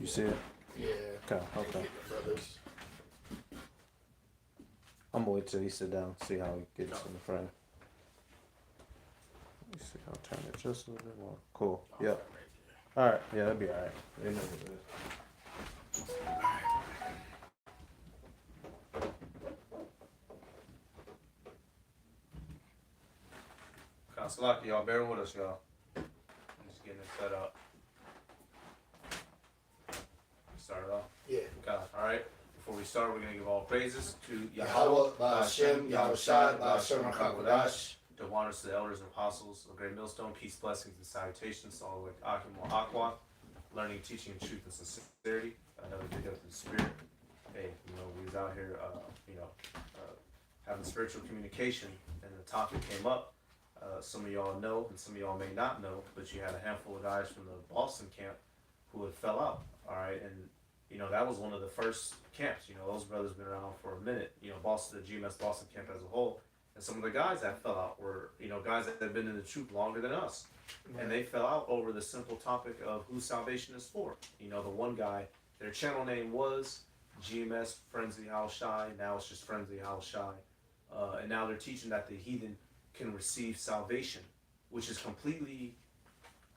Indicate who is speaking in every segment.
Speaker 1: You see it?
Speaker 2: Yeah.
Speaker 1: Okay.
Speaker 2: Brothers.
Speaker 1: I'm gonna wait till he sit down, see how he gets in the frame. Let me see, I'll turn it just a little bit more. Cool. Yep. Alright, yeah, that'd be alright. They know what it is. Salaki, y'all bear with us, y'all. I'm just getting it set up. Start it off?
Speaker 2: Yeah.
Speaker 1: God, alright. Before we start, we're going to give all praises to
Speaker 2: Yahweh, Ba'ashem, Yahushai, Ba'ashem, HaKadosh.
Speaker 1: To honors to the elders and apostles of Great Millstone, peace, blessings, and salutations to all the way to Akim or Aqua, learning, teaching, truth, and sincerity. Another big up to the spirit. Hey, we was out here, having spiritual communication, and the topic came up. Some of y'all know, and some of y'all may not know, but you had a handful of guys from the Boston camp who had fell out. All right, and that was one of the first camps. Those brothers been around for a minute. Boston, the GMS Boston camp as a whole. And some of the guys that fell out were, guys that have been in the truth longer than us. Right. And they fell out over the simple topic of who salvation is for. The one guy, their channel name was GMS Frenzy How Shy. Now it's just Frenzy How Shy. And now they're teaching that the heathen can receive salvation, which is completely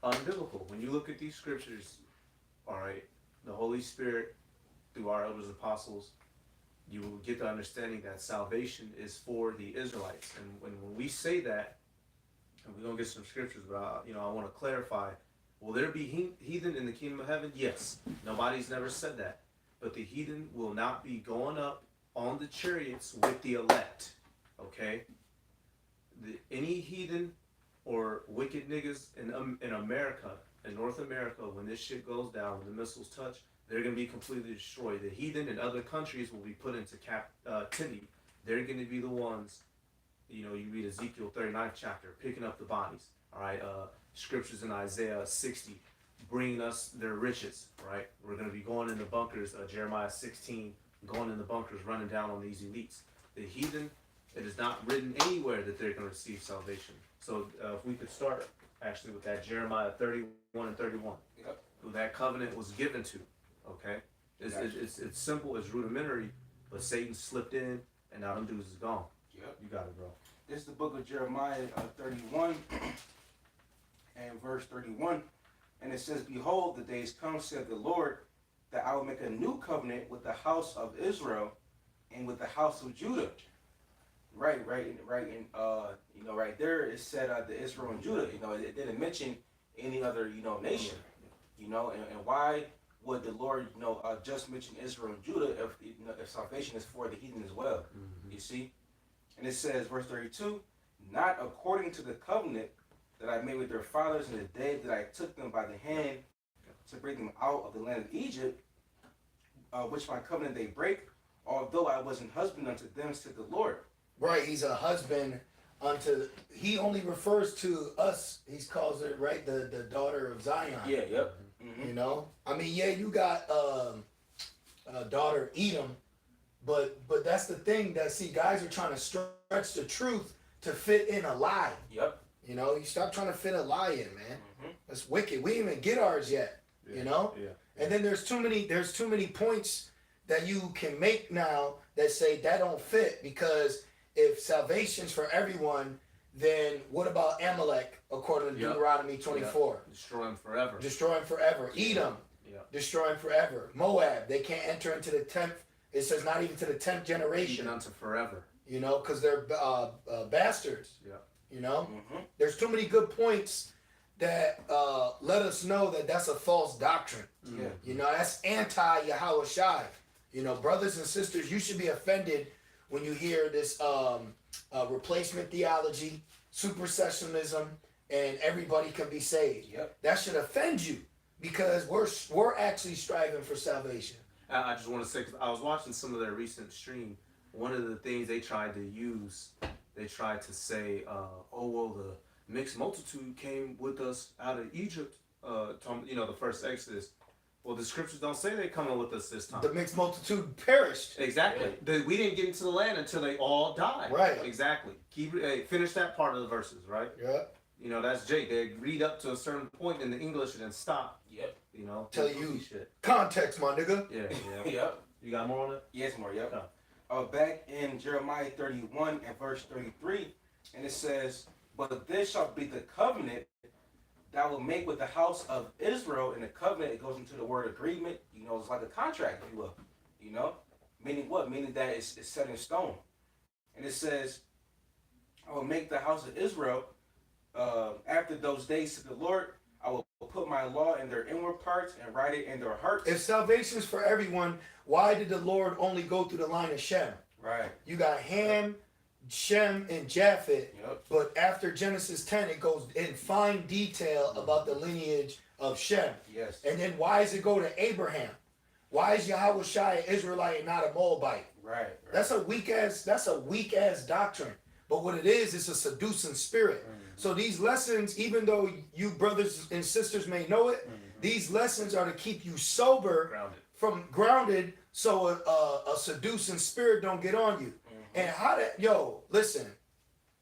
Speaker 1: unbiblical. When you look at these scriptures, all right, the Holy Spirit, through our elders and apostles, you will get the understanding that salvation is for the Israelites. And when we say that, and we're going to get some scriptures, but I want to clarify, will there be heathen in the kingdom of heaven? Yes. Nobody's never said that. But the heathen will not be going up on the chariots with the elect. Okay? Any heathen or wicked niggas in America, in North America, when this shit goes down, when the missiles touch, they're going to be completely destroyed. The heathen in other countries will be put into captivity. They're going to be the ones, you read Ezekiel 39th chapter, picking up the bodies. All right, scriptures in Isaiah 60, bringing us their riches. Right, we're going to be going in the bunkers. Jeremiah 16, going in the bunkers, running down on these elites. The heathen, it is not written anywhere that they're going to receive salvation. So if we could start actually with that Jeremiah 31 and 31, yep. Who that covenant was given to. Okay, it's simple, it's rudimentary, but Satan slipped in, and now them dudes is gone. Yep, you got it, bro.
Speaker 3: This is the book of Jeremiah 31 and verse 31, and it says, "Behold, the days come, saith the Lord, that I will make a new covenant with the house of Israel and with the house of Judah." Right, and right there it said the Israel and Judah. It didn't mention any other nation. And why would the Lord, just mention Israel and Judah if salvation is for the heathen as well? Mm-hmm. You see? And it says, verse 32, "Not according to the covenant that I made with their fathers in the day that I took them by the hand to bring them out of the land of Egypt, which my covenant they break, although I was an husband unto them, said the Lord."
Speaker 2: Right, he's a husband unto, he only refers to us, he calls it, right, the daughter of Zion.
Speaker 3: Yeah, yep. Mm-hmm.
Speaker 2: You got daughter Edom, but that's the thing that, see, guys are trying to stretch the truth to fit in a lie.
Speaker 3: Yep.
Speaker 2: You stop trying to fit a lie in, man. Mm-hmm. That's wicked. We didn't even get ours yet.
Speaker 1: Yeah. Yeah.
Speaker 2: And then there's too many points that you can make now that say that don't fit, because if salvation's for everyone, then what about Amalek, according to Deuteronomy 24?
Speaker 1: Yep. Destroying forever.
Speaker 2: Destroying forever. Edom, destroying forever. Moab, they can't enter into the 10th, it says not even to the 10th generation.
Speaker 1: Even unto forever.
Speaker 2: Because they're bastards.
Speaker 1: Yeah.
Speaker 2: Mm-hmm. There's too many good points that let us know that that's a false doctrine.
Speaker 1: Mm-hmm.
Speaker 2: That's anti-Yahushai. Brothers and sisters, you should be offended when you hear this replacement theology, supersessionism, and everybody can be saved.
Speaker 3: Yep.
Speaker 2: That should offend you, because we're actually striving for salvation.
Speaker 1: I just want to say, 'cause I was watching some of their recent stream. One of the things they tried to use, they tried to say, the mixed multitude came with us out of Egypt, the first Exodus. Well, the scriptures don't say they're coming with us this time.
Speaker 2: The mixed multitude perished.
Speaker 1: Exactly. Yeah. We didn't get into the land until they all died.
Speaker 2: Right.
Speaker 1: Exactly. Finish that part of the verses, right?
Speaker 2: Yeah.
Speaker 1: That's Jake. They read up to a certain point in the English and then stop.
Speaker 3: Yep.
Speaker 1: You know,
Speaker 2: Tell you context, my nigga.
Speaker 1: Yeah, yeah.
Speaker 3: Yep.
Speaker 1: You got more on it?
Speaker 3: Yes, more. Yep.
Speaker 1: Oh.
Speaker 3: Back in Jeremiah 31 and verse 33, and it says, "But this shall be the covenant that I will make with the house of Israel." And the covenant, it goes into the word agreement. You know, it's like a contract, if you will. You know, meaning what? Meaning that it's set in stone. And it says, "I will make the house of Israel after those days," to the Lord. "I will put my law in their inward parts and write it in their hearts."
Speaker 2: If salvation's for everyone, why did the Lord only go through the line of Shem?
Speaker 3: Right.
Speaker 2: You got Ham, Shem, and Japheth.
Speaker 3: Yep.
Speaker 2: But after Genesis 10, it goes in fine detail about the lineage of Shem.
Speaker 3: Yes.
Speaker 2: And then why does it go to Abraham? Why is Yahweh Shai an Israelite and not a Moabite?
Speaker 3: Right.
Speaker 2: That's a weak ass doctrine. But what it is, it's a seducing spirit.
Speaker 3: Mm-hmm.
Speaker 2: So these lessons, even though you brothers and sisters may know it,
Speaker 3: Mm-hmm.
Speaker 2: these lessons are to keep you sober, grounded, so a seducing spirit don't get on you.
Speaker 3: Mm-hmm.
Speaker 2: And listen,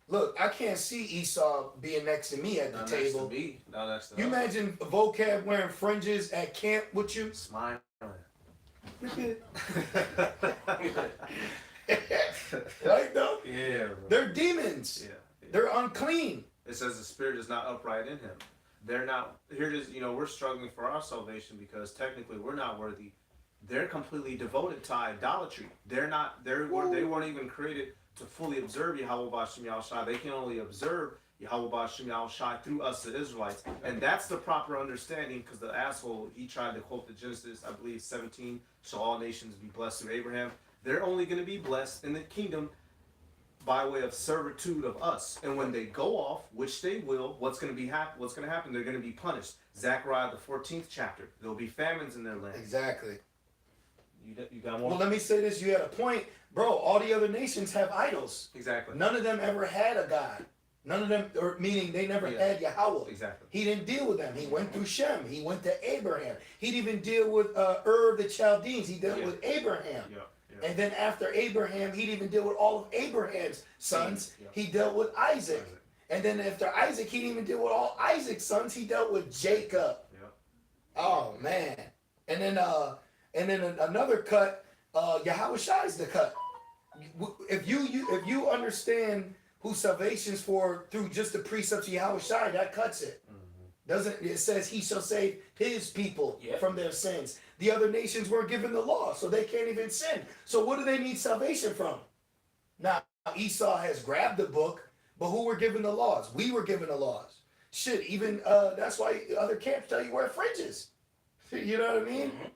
Speaker 2: look, I can't see Esau being next to me at the table.
Speaker 1: Next to me. Not next to
Speaker 2: You
Speaker 1: us.
Speaker 2: imagine vocab wearing fringes at camp with you?
Speaker 1: Smiling.
Speaker 2: Right though?
Speaker 1: Yeah, bro.
Speaker 2: They're demons.
Speaker 1: Yeah.
Speaker 2: They're unclean.
Speaker 1: It says the spirit is not upright in him. They're not, here it is, we're struggling for our salvation because technically we're not worthy. They're completely devoted to idolatry. They weren't even created to fully observe Yahweh B'Shem Yahushai. They can only observe Yahweh B'Shem Yahushai through us, the Israelites. And that's the proper understanding, because the asshole, he tried to quote the Genesis, I believe 17, shall all nations be blessed through Abraham. They're only going to be blessed in the kingdom by way of servitude of us. And when they go off, which they will, what's going to happen? They're going to be punished. Zechariah, the 14th chapter. There'll be famines in their land.
Speaker 2: Exactly.
Speaker 1: You got more?
Speaker 2: Well, let me say this. You had a point. Bro, all the other nations have idols.
Speaker 1: Exactly.
Speaker 2: None of them ever had a God. None of them, or meaning they never had Yahweh.
Speaker 1: Exactly.
Speaker 2: He didn't deal with them. He went through Shem. He went to Abraham. He didn't even deal with the Chaldeans. He dealt with Abraham.
Speaker 1: Yeah.
Speaker 2: And then after Abraham, he didn't even deal with all of Abraham's sons.
Speaker 1: Yeah.
Speaker 2: He dealt with Isaac. And then after Isaac, he didn't even deal with all Isaac's sons. He dealt with Jacob.
Speaker 1: Yeah.
Speaker 2: Oh man. And then another cut, Yahweh Shai is the cut. If you understand who salvation's for through just the precepts of Yahweh Shai, that cuts it. It says he shall save his people from their sins. The other nations weren't given the law, so they can't even sin. So what do they need salvation from? Now, Esau has grabbed the book, but who were given the laws? We were given the laws. Shit, even that's why other camps tell you wear fringes. You know what I mean?
Speaker 3: Mm-hmm.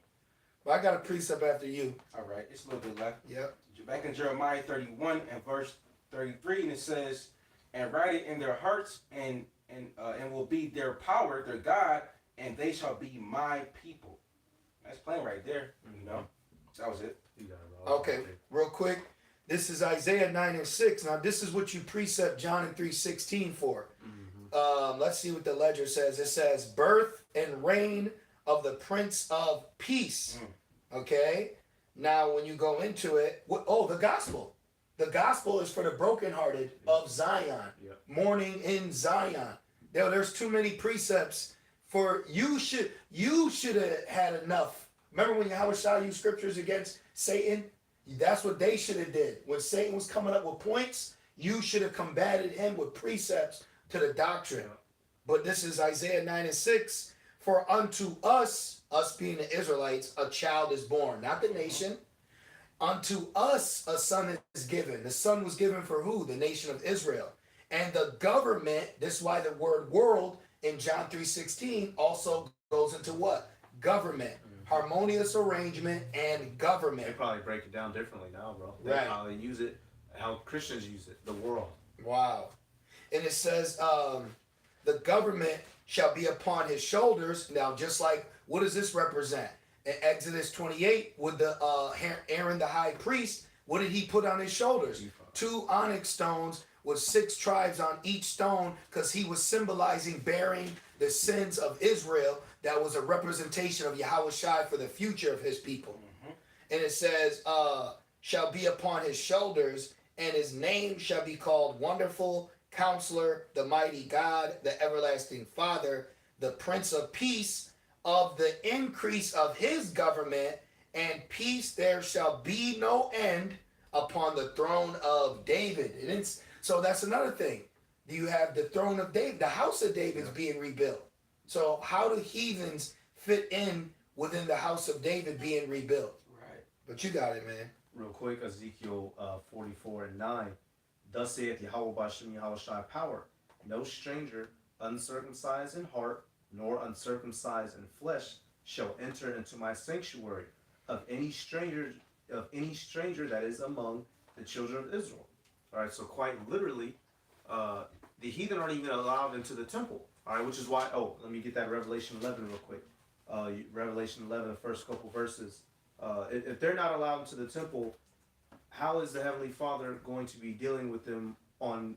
Speaker 2: Well, I got a precept after you.
Speaker 3: All right, it's a little bit left.
Speaker 2: Yep.
Speaker 3: Back in Jeremiah 31 and verse 33, and it says, "And write it in their hearts, and will be their power, their God, and they shall be my people." That's plain right there. That was it.
Speaker 1: You got it, bro.
Speaker 2: Okay, real quick. This is Isaiah 9 and 6. Now, this is what you precept John in 3:16 for. Let's see what the ledger says. It says, "Birth and reign of the Prince of Peace." Okay? Now, when you go into it, the gospel. The gospel is for the brokenhearted of Zion. Mourning in Zion. There's too many precepts for you should have had enough. Remember when Yahweh Shai used scriptures against Satan? That's what they should have did. When Satan was coming up with points, you should have combated him with precepts to the doctrine. But this is Isaiah 9 and 6. "For unto us being the Israelites, a child is born." Not the nation. "Unto us a son is given." The son was given for who? The nation of Israel. "And the government," this is why the word world in John 3:16 also goes into what? Government. Harmonious arrangement and government.
Speaker 1: They probably break it down differently now, bro. They probably use it how Christians use it. The world.
Speaker 2: Wow. And it says, the government shall be upon his shoulders. Now, just like, what does this represent? In Exodus 28, with the Aaron the high priest, what did he put on his shoulders? 2 onyx stones with 6 tribes on each stone, because he was symbolizing bearing the sins of Israel. That was a representation of Yahweh Shai for the future of his people. And it says, shall be upon his shoulders, and his name shall be called Wonderful, Counselor, the Mighty God, the Everlasting Father, the Prince of Peace. of the increase of his government, and peace there shall be no end upon the throne of David. So that's another thing. You have the throne of David, the house of David's being rebuilt. So how do heathens fit in within the house of David being rebuilt?
Speaker 3: Right.
Speaker 2: But you got it, man.
Speaker 1: Real quick, Ezekiel 44 and 9. Thus saith Yahweh Bashem Yahweh Shai power. No stranger, uncircumcised in heart, nor uncircumcised in flesh, shall enter into my sanctuary of any stranger that is among the children of Israel. All right, so quite literally, the heathen aren't even allowed into the temple. All right, which is why. Oh, let me get that Revelation 11 real quick. Revelation 11, the first couple verses. If they're not allowed into the temple, how is the Heavenly Father going to be dealing with them on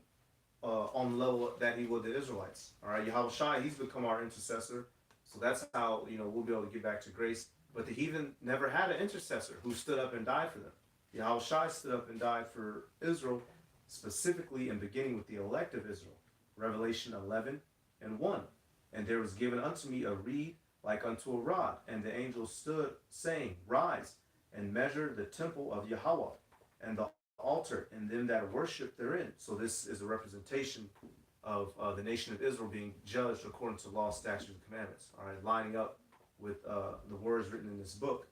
Speaker 1: the level that He would the Israelites? All right, Yahweh Shai, He's become our intercessor, so that's how we'll be able to get back to grace. But the heathen never had an intercessor who stood up and died for them. Yahweh Shai stood up and died for Israel, specifically and beginning with the elect of Israel. Revelation 11 and 1. And there was given unto me a reed like unto a rod, and the angel stood, saying, Rise, and measure the temple of Yahweh, and the altar, and them that worship therein. So this is a representation of the nation of Israel being judged according to law, statutes, and commandments. All right, lining up with the words written in this book.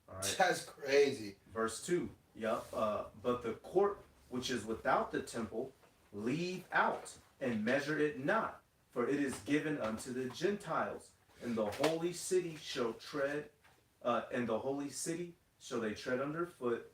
Speaker 1: All right.
Speaker 2: That's crazy.
Speaker 1: Verse 2. Yep. But the court which is without the temple, leave out, and measure it not, for it is given unto the Gentiles. And the holy city shall tread, and the holy city shall they tread underfoot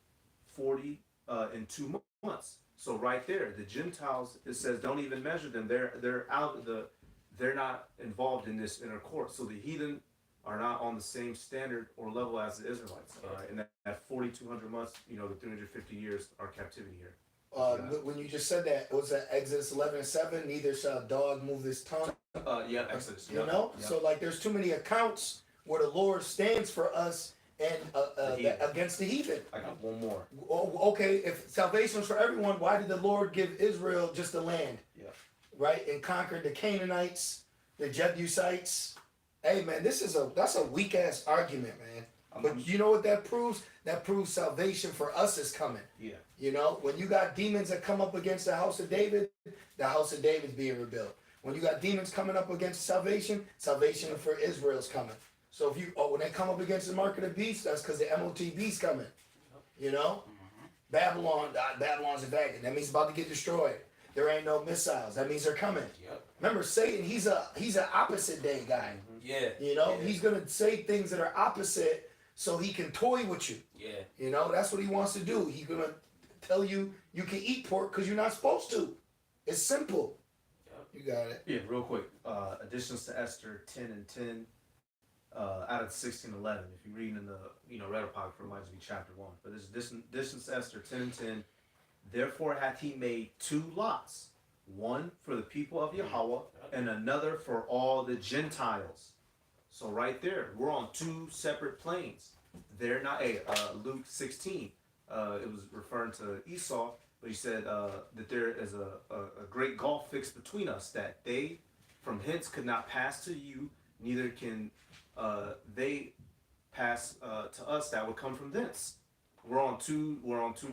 Speaker 1: 40 and 2 months. So right there, the Gentiles, it says, don't even measure them. They're out of they're not involved in this inner court. So the heathen are not on the same standard or level as the Israelites. All right, and that 4,200 months, the 350 years are captivity here.
Speaker 2: When you just said that, was that Exodus 11:7? Neither shall a dog move his tongue.
Speaker 1: Yeah, Exodus.
Speaker 2: So like, there's too many accounts where the Lord stands for us and against the heathen.
Speaker 1: I got one more.
Speaker 2: Oh, okay, if salvation's for everyone, why did the Lord give Israel just the land?
Speaker 1: Yeah.
Speaker 2: Right, and conquered the Canaanites, the Jebusites. Hey man, that's a weak ass argument, man. But you know what that proves? That proves salvation for us is coming.
Speaker 1: Yeah.
Speaker 2: When you got demons that come up against the house of David, the house of David's being rebuilt. When you got demons coming up against salvation, salvation for Israel's coming. So when they come up against the mark of the beast, that's because the MOTB's coming. Babylon's invaded. That means it's about to get destroyed. There ain't no missiles. That means they're coming.
Speaker 3: Yep.
Speaker 2: Remember, Satan, he's an opposite day guy.
Speaker 3: Yeah.
Speaker 2: He's gonna say things that are opposite so he can toy with you.
Speaker 3: Yeah.
Speaker 2: That's what he wants to do. He's gonna tell you can eat pork because you're not supposed to. It's simple.
Speaker 3: Yep.
Speaker 2: You got it.
Speaker 1: Yeah, real quick. Additions to Esther 10 and 10 out of 16:11. If you're reading in the Red Apocrypha, it might just be chapter 1. But this additions to Esther 10 and 10. Therefore hath he made 2 lots, one for the people of Yahweh and another for all the Gentiles. So right there, we're on 2 separate planes. They're not. Luke 16. It was referring to Esau, but he said that there is a great gulf fixed between us, that they from hence could not pass to you, neither can they pass to us that would come from thence. We're on two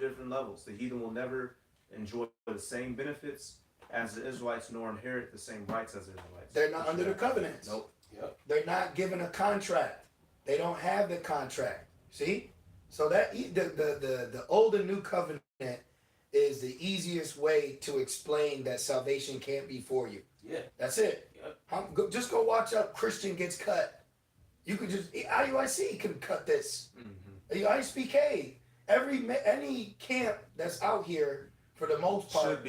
Speaker 1: different levels. The heathen will never enjoy the same benefits as the Israelites, nor inherit the same rights as the Israelites.
Speaker 2: They're not under the covenants.
Speaker 1: Nope.
Speaker 3: Yep.
Speaker 2: They're not given a contract. They don't have the contract. See? So that the old and new covenant is the easiest way to explain that salvation can't be for you.
Speaker 3: Yeah.
Speaker 2: That's it.
Speaker 3: Yep.
Speaker 2: Just go watch up Christian Gets Cut. You could just IUIC can cut this.
Speaker 1: Mm-hmm.
Speaker 2: ISPK. Any camp that's out here, for the most part,
Speaker 1: should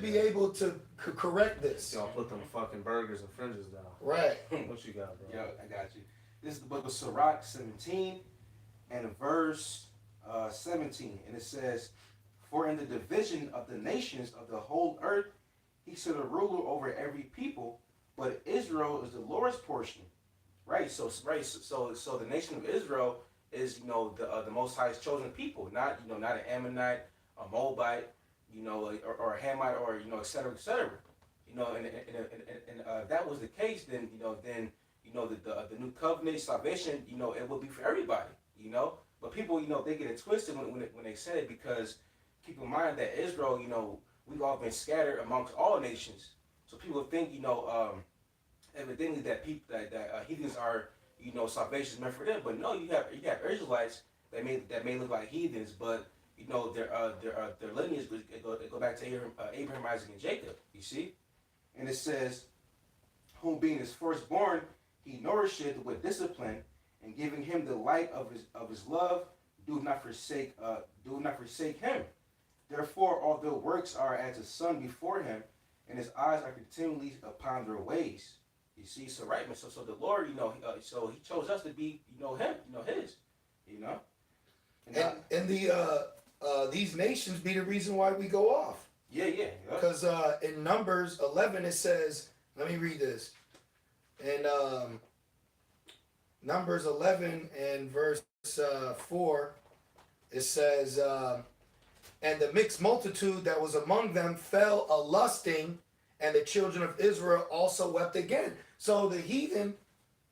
Speaker 2: be able to correct this.
Speaker 1: Y'all put them fucking burgers and fringes down.
Speaker 2: Right.
Speaker 1: What you got, bro?
Speaker 3: Yo, I got you. This is the book of Sirach 17 and verse 17. And it says, For in the division of the nations of the whole earth, he set a ruler over every people, but Israel is the Lord's portion. Right. So the nation of Israel is, the Most High's chosen people, not an Ammonite, a Moabite, or a Hamite, or et cetera, et cetera. And that was the case, then you know, the new covenant salvation, you know, it will be for everybody, you know. But people, you know, they get it twisted when they say it, because keep in mind that Israel, you know, we've all been scattered amongst all nations. So people think, you know, evidently that people that heathens are, you know, salvation is meant for them. But no, you have Israelites that may look like heathens, but you know their lineage go back to Abraham, Isaac, and Jacob. You see, and it says, whom being his firstborn, he nourisheth with discipline, and giving him the light of his love, do not forsake him. Therefore, although works are as the sun before him, and his eyes are continually upon their ways. You see, so right, man. So the Lord, you know, so He chose us to be, you know, Him, you know, His, you know.
Speaker 2: And these nations be the reason why we go off.
Speaker 3: Yeah.
Speaker 2: Because in Numbers 11 it says, let me read this. In Numbers 11 and verse 4, it says, and the mixed multitude that was among them fell a lusting, and the children of Israel also wept again. So the heathen,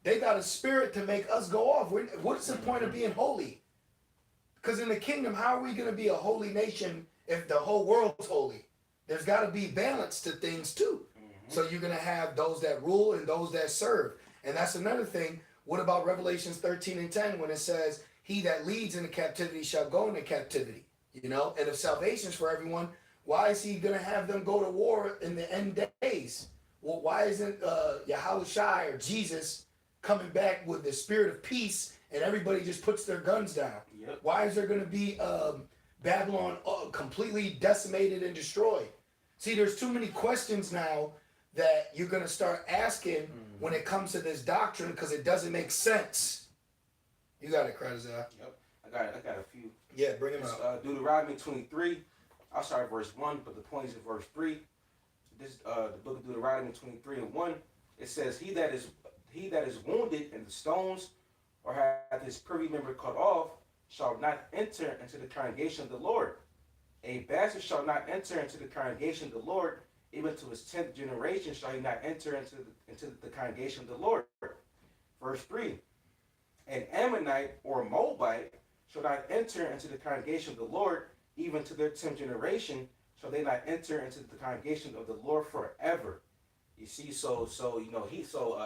Speaker 2: they got a spirit to make us go off. What's the point of being holy? Because in the kingdom, how are we going to be a holy nation if the whole world's holy? There's got to be balance to things too. So you're going to have those that rule and those that serve. And that's another thing. What about Revelations 13 and 10 when it says, he that leads into captivity shall go into captivity? You know, and if salvation's for everyone, why is he going to have them go to war in the end days? Well, why isn't Yahushua or Jesus coming back with the spirit of peace and everybody just puts their guns down?
Speaker 3: Yep.
Speaker 2: Why is there going to be Babylon completely decimated and destroyed? See, there's too many questions now that you're going to start asking when it comes to this doctrine, because it doesn't make sense. You got it, Kratazar.
Speaker 3: Yep. I got a few.
Speaker 2: Yeah, bring him out.
Speaker 3: Deuteronomy 23. I'll start at verse 1, but the point is in verse 3. This the book of Deuteronomy 23 and 1. It says, he that is wounded in the stones, or hath his privy member cut off, shall not enter into the congregation of the Lord. A bastard shall not enter into the congregation of the Lord, even to his 10th generation shall he not enter into the congregation of the Lord. Verse 3. An Ammonite or a Moabite shall not enter into the congregation of the Lord, even to their 10th generation shall they not enter into the congregation of the Lord forever. You see, so you know,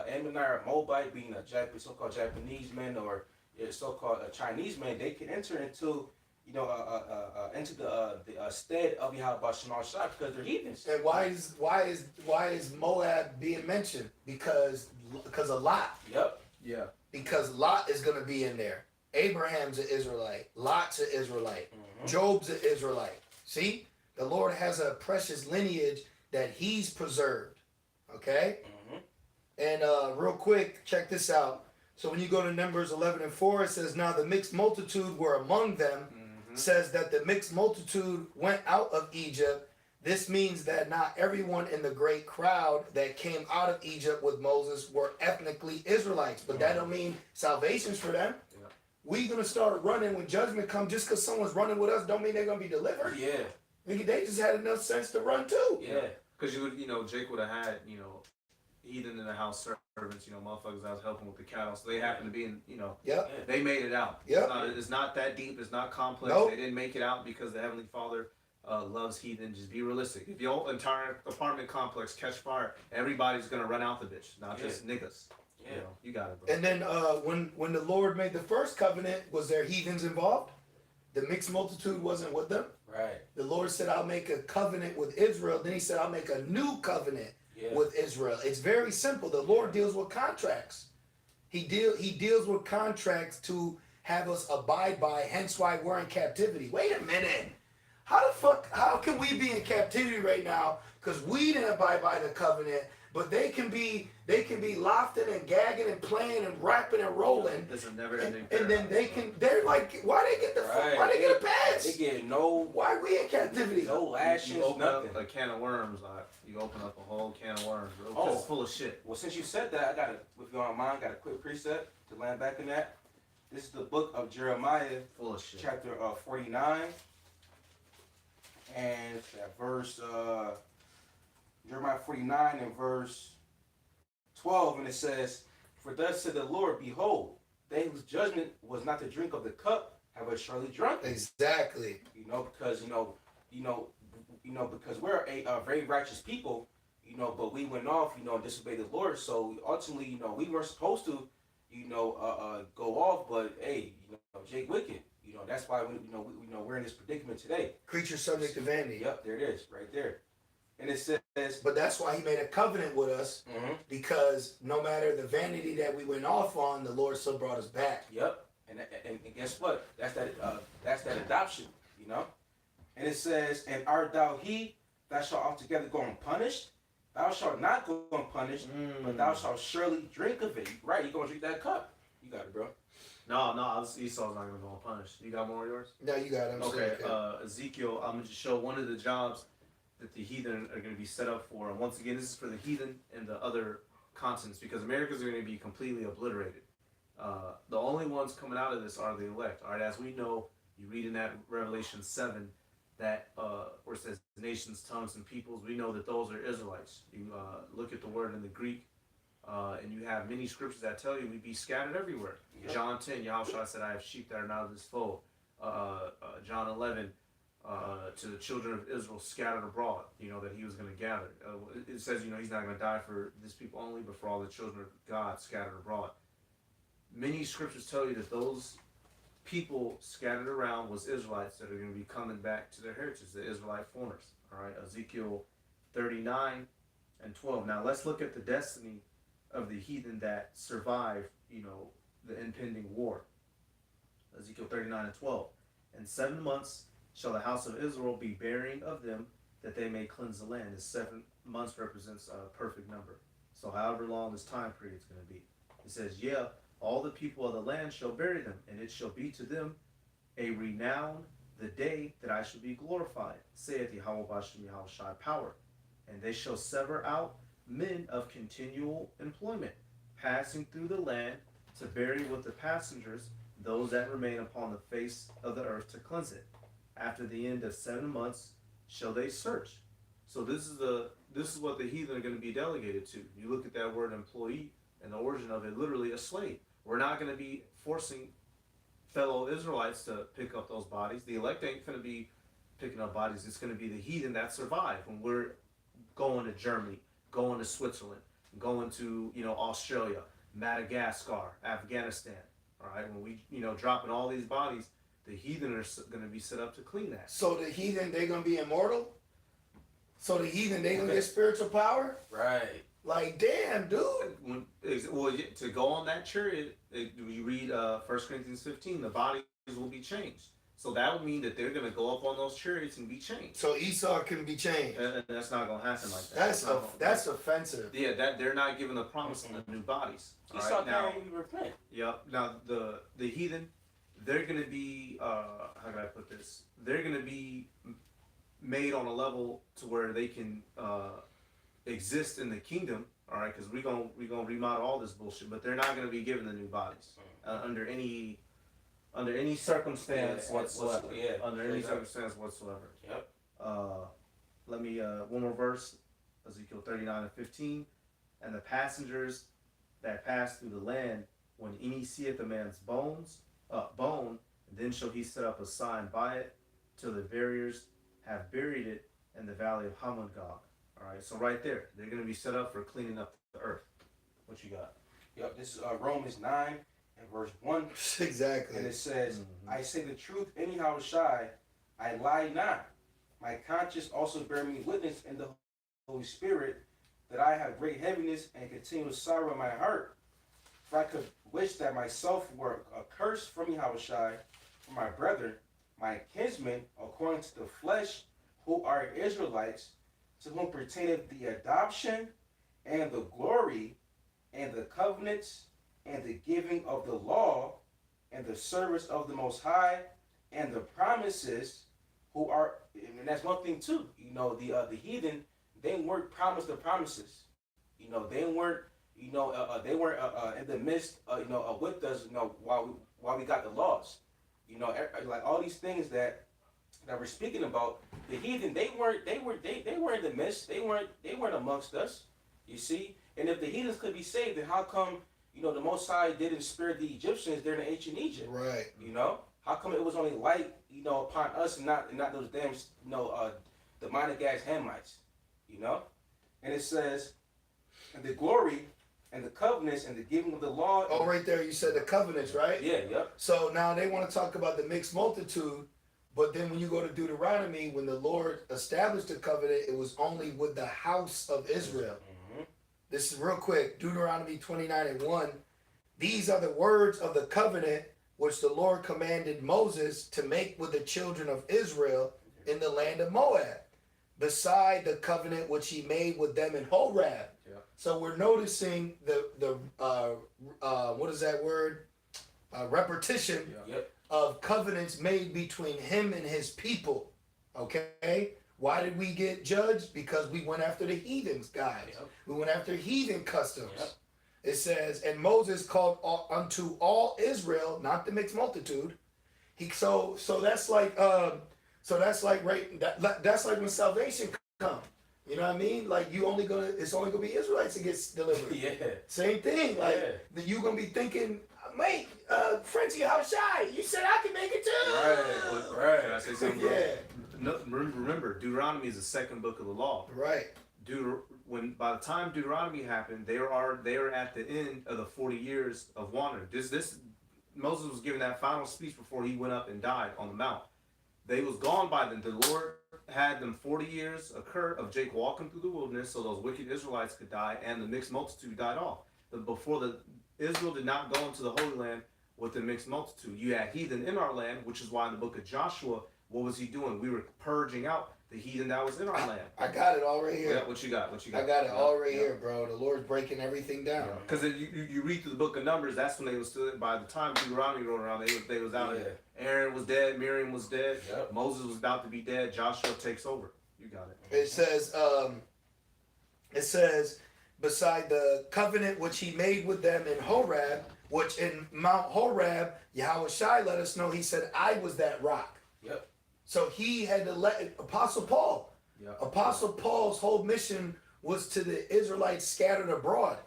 Speaker 3: Ammonite or Moabite, being a so-called Japanese man or so-called Chinese man, they can enter into, you know, into the stead of Yahweh Shema Shah, because they're heathens.
Speaker 2: And why is Moab being mentioned? Because of Lot.
Speaker 3: Yep.
Speaker 1: Yeah.
Speaker 2: Because Lot is going to be in there. Abraham's an Israelite. Lot's an Israelite. Job's an Israelite. See, the Lord has a precious lineage that He's preserved. Okay. And real quick, check this out. So when you go to Numbers 11 and 4, it says, now the mixed multitude were among them. Says that the mixed multitude went out of Egypt. This means that not everyone in the great crowd that came out of Egypt with Moses were ethnically Israelites, but that don't mean salvation's for them.
Speaker 1: Yeah.
Speaker 2: We gonna start running when judgment comes. Just because someone's running with us don't mean they're gonna be delivered.
Speaker 3: Yeah.
Speaker 2: They just had enough sense to run too.
Speaker 3: Yeah.
Speaker 1: Because Jake would have had, heathen in the house servants, motherfuckers that was helping with the cattle. So they happened to be in,
Speaker 2: Yep.
Speaker 1: they made it out.
Speaker 2: Yep.
Speaker 1: It's not that deep. It's not complex.
Speaker 2: Nope.
Speaker 1: They didn't make it out because the Heavenly Father loves heathen. Just be realistic. If your entire apartment complex catch fire, everybody's going to run out the bitch, not just niggas.
Speaker 3: Yeah.
Speaker 1: You got it, bro.
Speaker 2: And then when the Lord made the first covenant, was there heathens involved? The mixed multitude wasn't with them.
Speaker 3: Right.
Speaker 2: The Lord said, I'll make a covenant with Israel. Then He said, I'll make a new covenant with Israel. It's very simple. The Lord deals with contracts. He deals with contracts to have us abide by, hence why we're in captivity. Wait a minute. How can we be in captivity right now? Because we didn't abide by the covenant, but they can be lofting and gagging and playing and rapping and rolling.
Speaker 1: It's a never ending.
Speaker 2: And then they're like, why they get a pass?
Speaker 3: They get no.
Speaker 2: Why we in captivity?
Speaker 3: No lashings,
Speaker 1: You open
Speaker 3: nothing.
Speaker 1: up a can of worms. You open up a whole can of worms, bro. 'Cause it's full of shit.
Speaker 3: Well, since you said that, if you're on mine, got a quick precept to land back in that. This is the book of Jeremiah,
Speaker 1: Full of shit.
Speaker 3: chapter 49, and at verse Jeremiah 49 and verse 12, and it says, For thus said the Lord, behold, they whose judgment was not to drink of the cup have a surely drunk it.
Speaker 2: Exactly.
Speaker 3: Because because we're a very righteous people, but we went off, and disobeyed the Lord. So ultimately, we weren't supposed to, go off. But hey, Jake Wicked, that's why we're in this predicament today.
Speaker 2: Creature subject to vanity.
Speaker 3: Yep, there it is, right there. And it says,
Speaker 2: but that's why he made a covenant with us, because no matter the vanity that we went off on, the Lord still brought us back.
Speaker 3: Yep. And guess what? That's that adoption, And it says, and art thou he that shalt altogether go unpunished? Thou shalt not go unpunished, but thou shalt surely drink of it. Right, you're going to drink that cup. You got it, bro.
Speaker 1: No, Esau's not going to go unpunished. You got more of yours?
Speaker 2: No, you got it.
Speaker 1: Okay, Ezekiel, I'm going to show one of the jobs that the heathen are going to be set up for. And once again, this is for the heathen and the other continents, because Americans are going to be completely obliterated. The only ones coming out of this are the elect. All right, as we know, you read in that Revelation 7 that where it says nations, tongues, and peoples. We know that those are Israelites. You look at the word in the Greek, and you have many scriptures that tell you we'd be scattered everywhere. Yep. John 10, Yahushua said, I have sheep that are not of this fold. John 11, to the children of Israel scattered abroad, that he was going to gather. It says, he's not going to die for this people only, but for all the children of God scattered abroad. Many scriptures tell you that those people scattered around was Israelites that are going to be coming back to their heritage, the Israelite foreigners. All right, Ezekiel 39 and 12. Now let's look at the destiny of the heathen that survived, the impending war. Ezekiel 39 and 12. In 7 months shall the house of Israel be burying of them, that they may cleanse the land. This 7 months represents a perfect number. So however long this time period is going to be. It says, yeah, all the people of the land shall bury them, and it shall be to them a renown the day that I shall be glorified, saith Yahweh Bashem Yahushai power. And they shall sever out men of continual employment, passing through the land to bury with the passengers those that remain upon the face of the earth to cleanse it. After the end of 7 months shall they search. So this is what the heathen are going to be delegated to. You look at that word employee and the origin of it, literally a slave. We're not going to be forcing fellow Israelites to pick up those bodies. The elect ain't going to be picking up bodies. It's going to be the heathen that survive when we're going to Germany, going to Switzerland, going to Australia, Madagascar, Afghanistan. All right, when we dropping all these bodies, the heathen are going to be set up to clean that.
Speaker 2: So the heathen, they're going to be immortal? So the heathen, they're going to get spiritual power?
Speaker 3: Right.
Speaker 2: Like, damn, dude.
Speaker 1: To go on that chariot, you read 1 Corinthians 15, the bodies will be changed. So that would mean that they're going to go up on those chariots and be changed.
Speaker 2: So Esau can be changed.
Speaker 1: And that's not going to happen like that.
Speaker 2: That's offensive.
Speaker 1: Yeah, that they're not given the promise of the new bodies.
Speaker 3: Esau can't even repent.
Speaker 1: Yep. Now the heathen, they're going to be how can I put this? They're going to be made on a level to where they can exist in the kingdom. All right, because we're gonna remodel all this bullshit, but they're not going to be given the new bodies under any circumstance whatsoever.
Speaker 3: Yeah,
Speaker 1: under any circumstance whatsoever.
Speaker 3: Yep.
Speaker 1: Let me one more verse, Ezekiel 39 and 15. And the passengers that pass through the land, when any seeth a man's bone, then shall he set up a sign by it, till the buriers have buried it in the valley of Hamongog. All right, so right there, they're going to be set up for cleaning up the earth. What you got?
Speaker 3: Yep, this is Romans 9 and verse 1.
Speaker 2: Exactly.
Speaker 3: And it says, I say the truth anyhow shy, I lie not. My conscience also bear me witness in the Holy Spirit that I have great heaviness and continual sorrow in my heart. For I could wish that myself were accursed from Yahushai, for my brethren, my kinsmen, according to the flesh, who are Israelites, to whom pertaineth the adoption and the glory and the covenants and the giving of the law and the service of the Most High and the promises, who are, and that's one thing too, the heathen, they weren't promised the promises. They weren't, they weren't in the midst, with us, while we got the laws. Like all these things that we're speaking about, the heathen, they weren't in the midst. They weren't amongst us. You see, and if the heathens could be saved, then how come the Most High didn't spare the Egyptians during the ancient Egypt.
Speaker 2: Right.
Speaker 3: How come it was only light, upon us and not those damn, demonic ass Hamites, And it says, and the glory and the covenants and the giving of the law.
Speaker 2: Oh, right there, you said the covenants, right?
Speaker 3: Yeah, yep.
Speaker 2: So now they want to talk about the mixed multitude, but then when you go to Deuteronomy, when the Lord established the covenant, it was only with the house of Israel.
Speaker 3: Mm-hmm.
Speaker 2: This is real quick. Deuteronomy 29:1. These are the words of the covenant which the Lord commanded Moses to make with the children of Israel in the land of Moab, beside the covenant which he made with them in Horeb.
Speaker 1: Yeah.
Speaker 2: So we're noticing the what is that word? Repetition
Speaker 3: Yep.
Speaker 2: of covenants made between him and his people. Okay? Why did we get judged? Because we went after the heathens, guys.
Speaker 3: Yep.
Speaker 2: We went after heathen customs.
Speaker 3: Yep.
Speaker 2: It says, and Moses called unto all Israel, not the mixed multitude. So that's like that's like that's like when salvation comes. You know what I mean? Like it's only gonna be Israelites that gets delivered.
Speaker 3: Yeah.
Speaker 2: Same thing. Like you gonna be thinking, mate, Frenchie, how shy? You said I can make it too.
Speaker 3: Right.
Speaker 1: Can I say something?
Speaker 2: Yeah.
Speaker 1: No, remember, Deuteronomy is the second book of the law.
Speaker 2: Right.
Speaker 1: When by the time Deuteronomy happened, they are at the end of the 40 years of wandering. This Moses was giving that final speech before he went up and died on the mount. They was gone by then. The Lord had them 40 years occur of Jake walking through the wilderness, so those wicked Israelites could die, and the mixed multitude died off. Israel did not go into the Holy Land with the mixed multitude. You had heathen in our land, which is why in the book of Joshua, what was he doing? We were purging out the heathen that was in our land.
Speaker 2: I got it all right here.
Speaker 1: Yeah, what you got?
Speaker 2: I got it all right here, bro. The Lord's breaking everything down.
Speaker 1: Because you read through the book of Numbers, that's when they was still. By the time Deuteronomy rolled around, they was out there. Aaron was dead, Miriam was dead, Moses was about to be dead. Joshua takes over. You got it.
Speaker 2: It says, beside the covenant which he made with them in Horeb, which in Mount Horeb, Yahweh Shai let us know. He said, I was that rock.
Speaker 3: Yep.
Speaker 2: So he had to let Apostle Paul.
Speaker 1: Yep.
Speaker 2: Apostle Paul's whole mission was to the Israelites scattered abroad.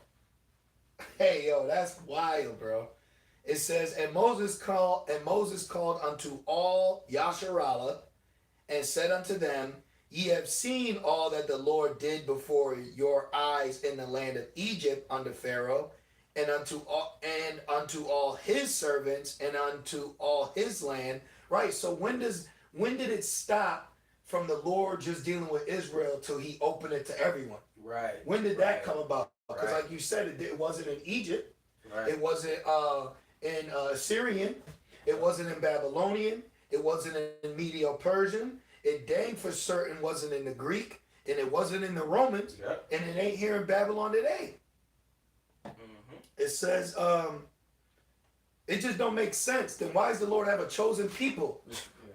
Speaker 2: Hey, yo, that's wild, bro. It says, and Moses called unto all Yasharallah, and said unto them, ye have seen all that the Lord did before your eyes in the land of Egypt unto Pharaoh, and unto all his servants, and unto all his land. Right. So when did it stop from the Lord just dealing with Israel till he opened it to everyone?
Speaker 3: Right.
Speaker 2: When did that come about? Because like you said, it wasn't in Egypt.
Speaker 3: Right.
Speaker 2: It wasn't in Syrian. It wasn't in Babylonian. It wasn't in Medo-Persian. It dang for certain wasn't in the Greek. And it wasn't in the Romans.
Speaker 3: Yep.
Speaker 2: And it ain't here in Babylon today.
Speaker 3: Mm-hmm.
Speaker 2: It says, it just don't make sense. Then why does the Lord have a chosen people?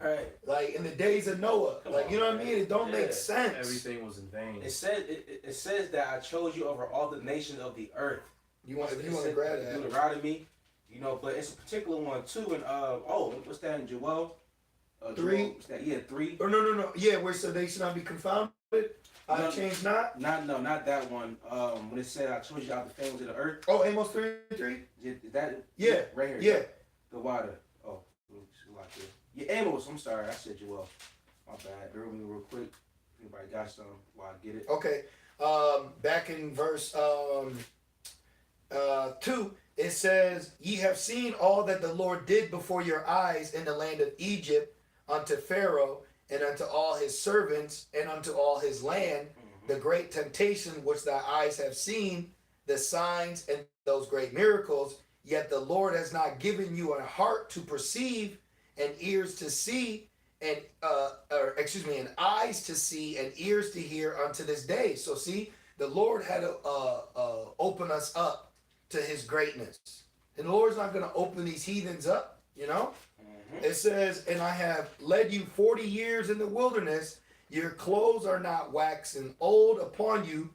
Speaker 3: Right.
Speaker 2: Like in the days of Noah.
Speaker 3: Come
Speaker 2: Like,
Speaker 3: on,
Speaker 2: you know what I
Speaker 3: man.
Speaker 2: mean? It don't
Speaker 3: Yeah.
Speaker 2: make sense.
Speaker 1: Everything was in vain.
Speaker 3: It says that I chose you over all the nations of the earth.
Speaker 2: If you want to
Speaker 3: It
Speaker 2: grab
Speaker 3: says
Speaker 2: that.
Speaker 3: Deuteronomy, but it's a particular one too. And what's that in Joel?
Speaker 2: 3.
Speaker 3: Joel, what's that? Yeah, 3.
Speaker 2: Or no. Yeah, where so they should not be confounded. I
Speaker 3: No.
Speaker 2: change not.
Speaker 3: Not that one. When it said I chose you out of the families of the earth.
Speaker 2: Oh, Amos 3:3.
Speaker 3: Is that?
Speaker 2: Yeah.
Speaker 3: Right here.
Speaker 2: Yeah.
Speaker 3: The water. Oh, it's a lot there. Yeah, Amos. I'm sorry, I said Joel. My bad. Bear with me real quick. Anybody got something while I get it?
Speaker 2: Okay. Back in verse 2, it says, ye have seen all that the Lord did before your eyes in the land of Egypt unto Pharaoh and unto all his servants and unto all his land, the great temptation which thy eyes have seen, the signs and those great miracles. Yet the Lord has not given you a heart to perceive and ears to see and and eyes to see and ears to hear unto this day. So see, the Lord had to open us up to his greatness. And the Lord's not going to open these heathens up, you know?
Speaker 3: Mm-hmm.
Speaker 2: It says, and I have led you 40 years in the wilderness. Your clothes are not waxen old upon you.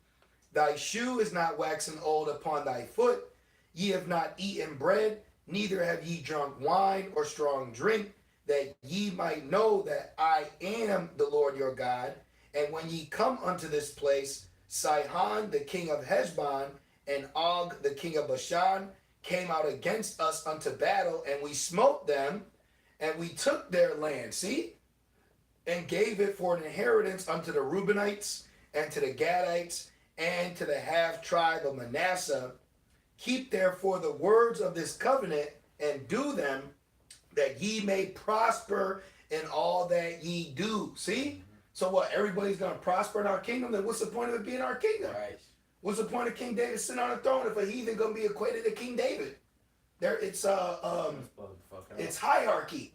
Speaker 2: Thy shoe is not waxen old upon thy foot. Ye have not eaten bread, neither have ye drunk wine or strong drink, that ye might know that I am the Lord your God. And when ye come unto this place, Sihon the king of Heshbon, and Og the king of Bashan, came out against us unto battle, and we smote them, and we took their land. See? And gave it for an inheritance unto the Reubenites, and to the Gadites, and to the half tribe of Manasseh. Keep therefore the words of this covenant, and do them, that ye may prosper in all that ye do. See? So what? Everybody's going to prosper in our kingdom? Then what's the point of it being our kingdom?
Speaker 3: Right.
Speaker 2: What's the point of King David sitting on the throne if a heathen going to be equated to King David? There, it's it's hierarchy.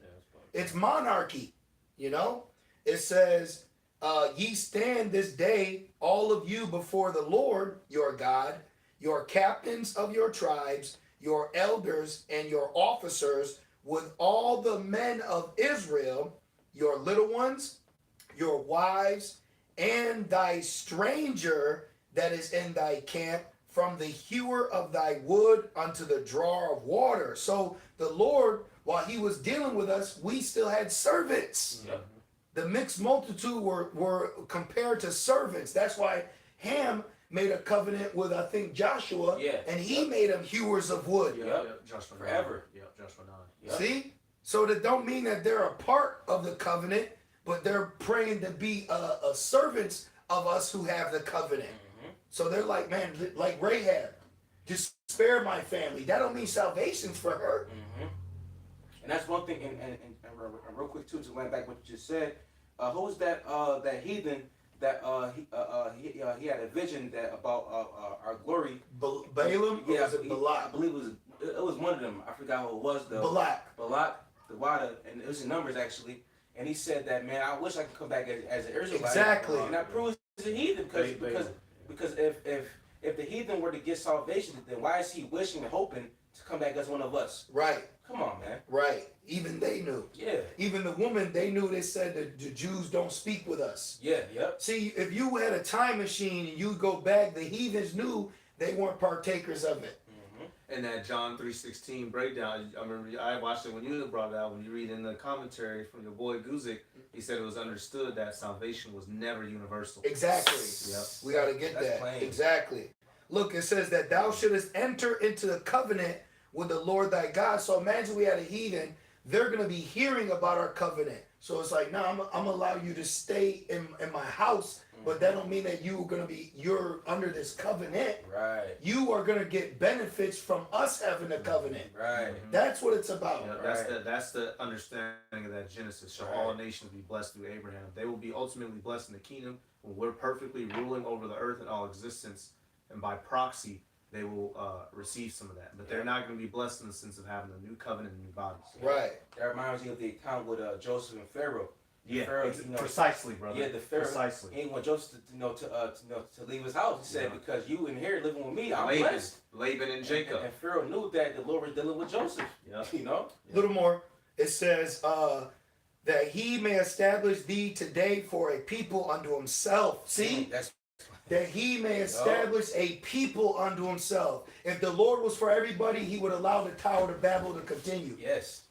Speaker 2: It's monarchy. You know? It says, ye stand this day, all of you, before the Lord your God, your captains of your tribes, your elders, and your officers, with all the men of Israel, your little ones, your wives, and thy stranger that is in thy camp, from the hewer of thy wood unto the drawer of water. So the Lord, while he was dealing with us, we still had servants.
Speaker 3: Yep.
Speaker 2: The mixed multitude were compared to servants. That's why Ham made a covenant with, I think, Joshua, and he made them hewers of wood.
Speaker 1: Joshua
Speaker 3: Forever.
Speaker 1: 9. Yep, Joshua 9.
Speaker 3: Yep.
Speaker 2: See? So that don't mean that they're a part of the covenant, but they're praying to be a servants of us who have the covenant. So they're like, man, like Rahab, just spare my family. That don't mean salvation's for her.
Speaker 3: And that's one thing, and real quick too, to land back what you just said. Who was that that heathen that he had a vision that about our glory?
Speaker 2: Balaam?
Speaker 3: Yeah,
Speaker 2: Or was it Balak?
Speaker 3: I believe it was one of them. I forgot who it was though.
Speaker 2: Balak,
Speaker 3: the Wada, and it was in Numbers actually. And he said that, man, I wish I could come back as an Israelite.
Speaker 2: Exactly.
Speaker 3: And that proves he's a heathen because if the heathen were to get salvation, then why is he wishing and hoping to come back as one of us?
Speaker 2: Right.
Speaker 3: Come on, man.
Speaker 2: Right. Even they knew.
Speaker 3: Yeah.
Speaker 2: Even the woman, they knew. They said that the Jews don't speak with us.
Speaker 3: Yeah. Yep.
Speaker 2: See, if you had a time machine and you go back, the heathens knew they weren't partakers of it.
Speaker 1: And that John 3:16 breakdown, I remember I watched it when you brought it out. When you read in the commentary from your boy Guzik, he said it was understood that salvation was never universal.
Speaker 2: Exactly.
Speaker 1: Yep.
Speaker 2: We got to get
Speaker 3: That's
Speaker 2: that.
Speaker 3: plain.
Speaker 2: Exactly. Look, it says that thou shouldest enter into the covenant with the Lord thy God. So imagine we had a heathen. They're going to be hearing about our covenant. So it's like, no, I'm going to allow you to stay in my house. But that don't mean that you're under this covenant.
Speaker 3: Right.
Speaker 2: You are going to get benefits from us having the covenant.
Speaker 3: Right.
Speaker 2: That's what it's about.
Speaker 1: Yeah, that's the understanding of that Genesis. Shall all nations be blessed through Abraham? They will be ultimately blessed in the kingdom when we're perfectly ruling over the earth and all existence, and by proxy they will receive some of that. But they're not going to be blessed in the sense of having a new covenant and new bodies.
Speaker 2: Right.
Speaker 3: That reminds me of the account with Joseph and Pharaoh.
Speaker 1: Yeah,
Speaker 3: Pharaoh,
Speaker 1: precisely, brother.
Speaker 3: Yeah, the Pharaoh.
Speaker 1: Precisely.
Speaker 3: He didn't want Joseph to leave his house. He said, because you in here living with me, I'm
Speaker 1: Laban,
Speaker 3: blessed.
Speaker 1: Laban and Jacob.
Speaker 3: And Pharaoh knew that the Lord was dealing with Joseph.
Speaker 1: Yeah.
Speaker 3: You know?
Speaker 2: A little more. It says that he may establish thee today for a people unto himself. See? That he may establish a people unto himself. If the Lord was for everybody, he would allow the Tower of Babel to continue.
Speaker 3: Yes.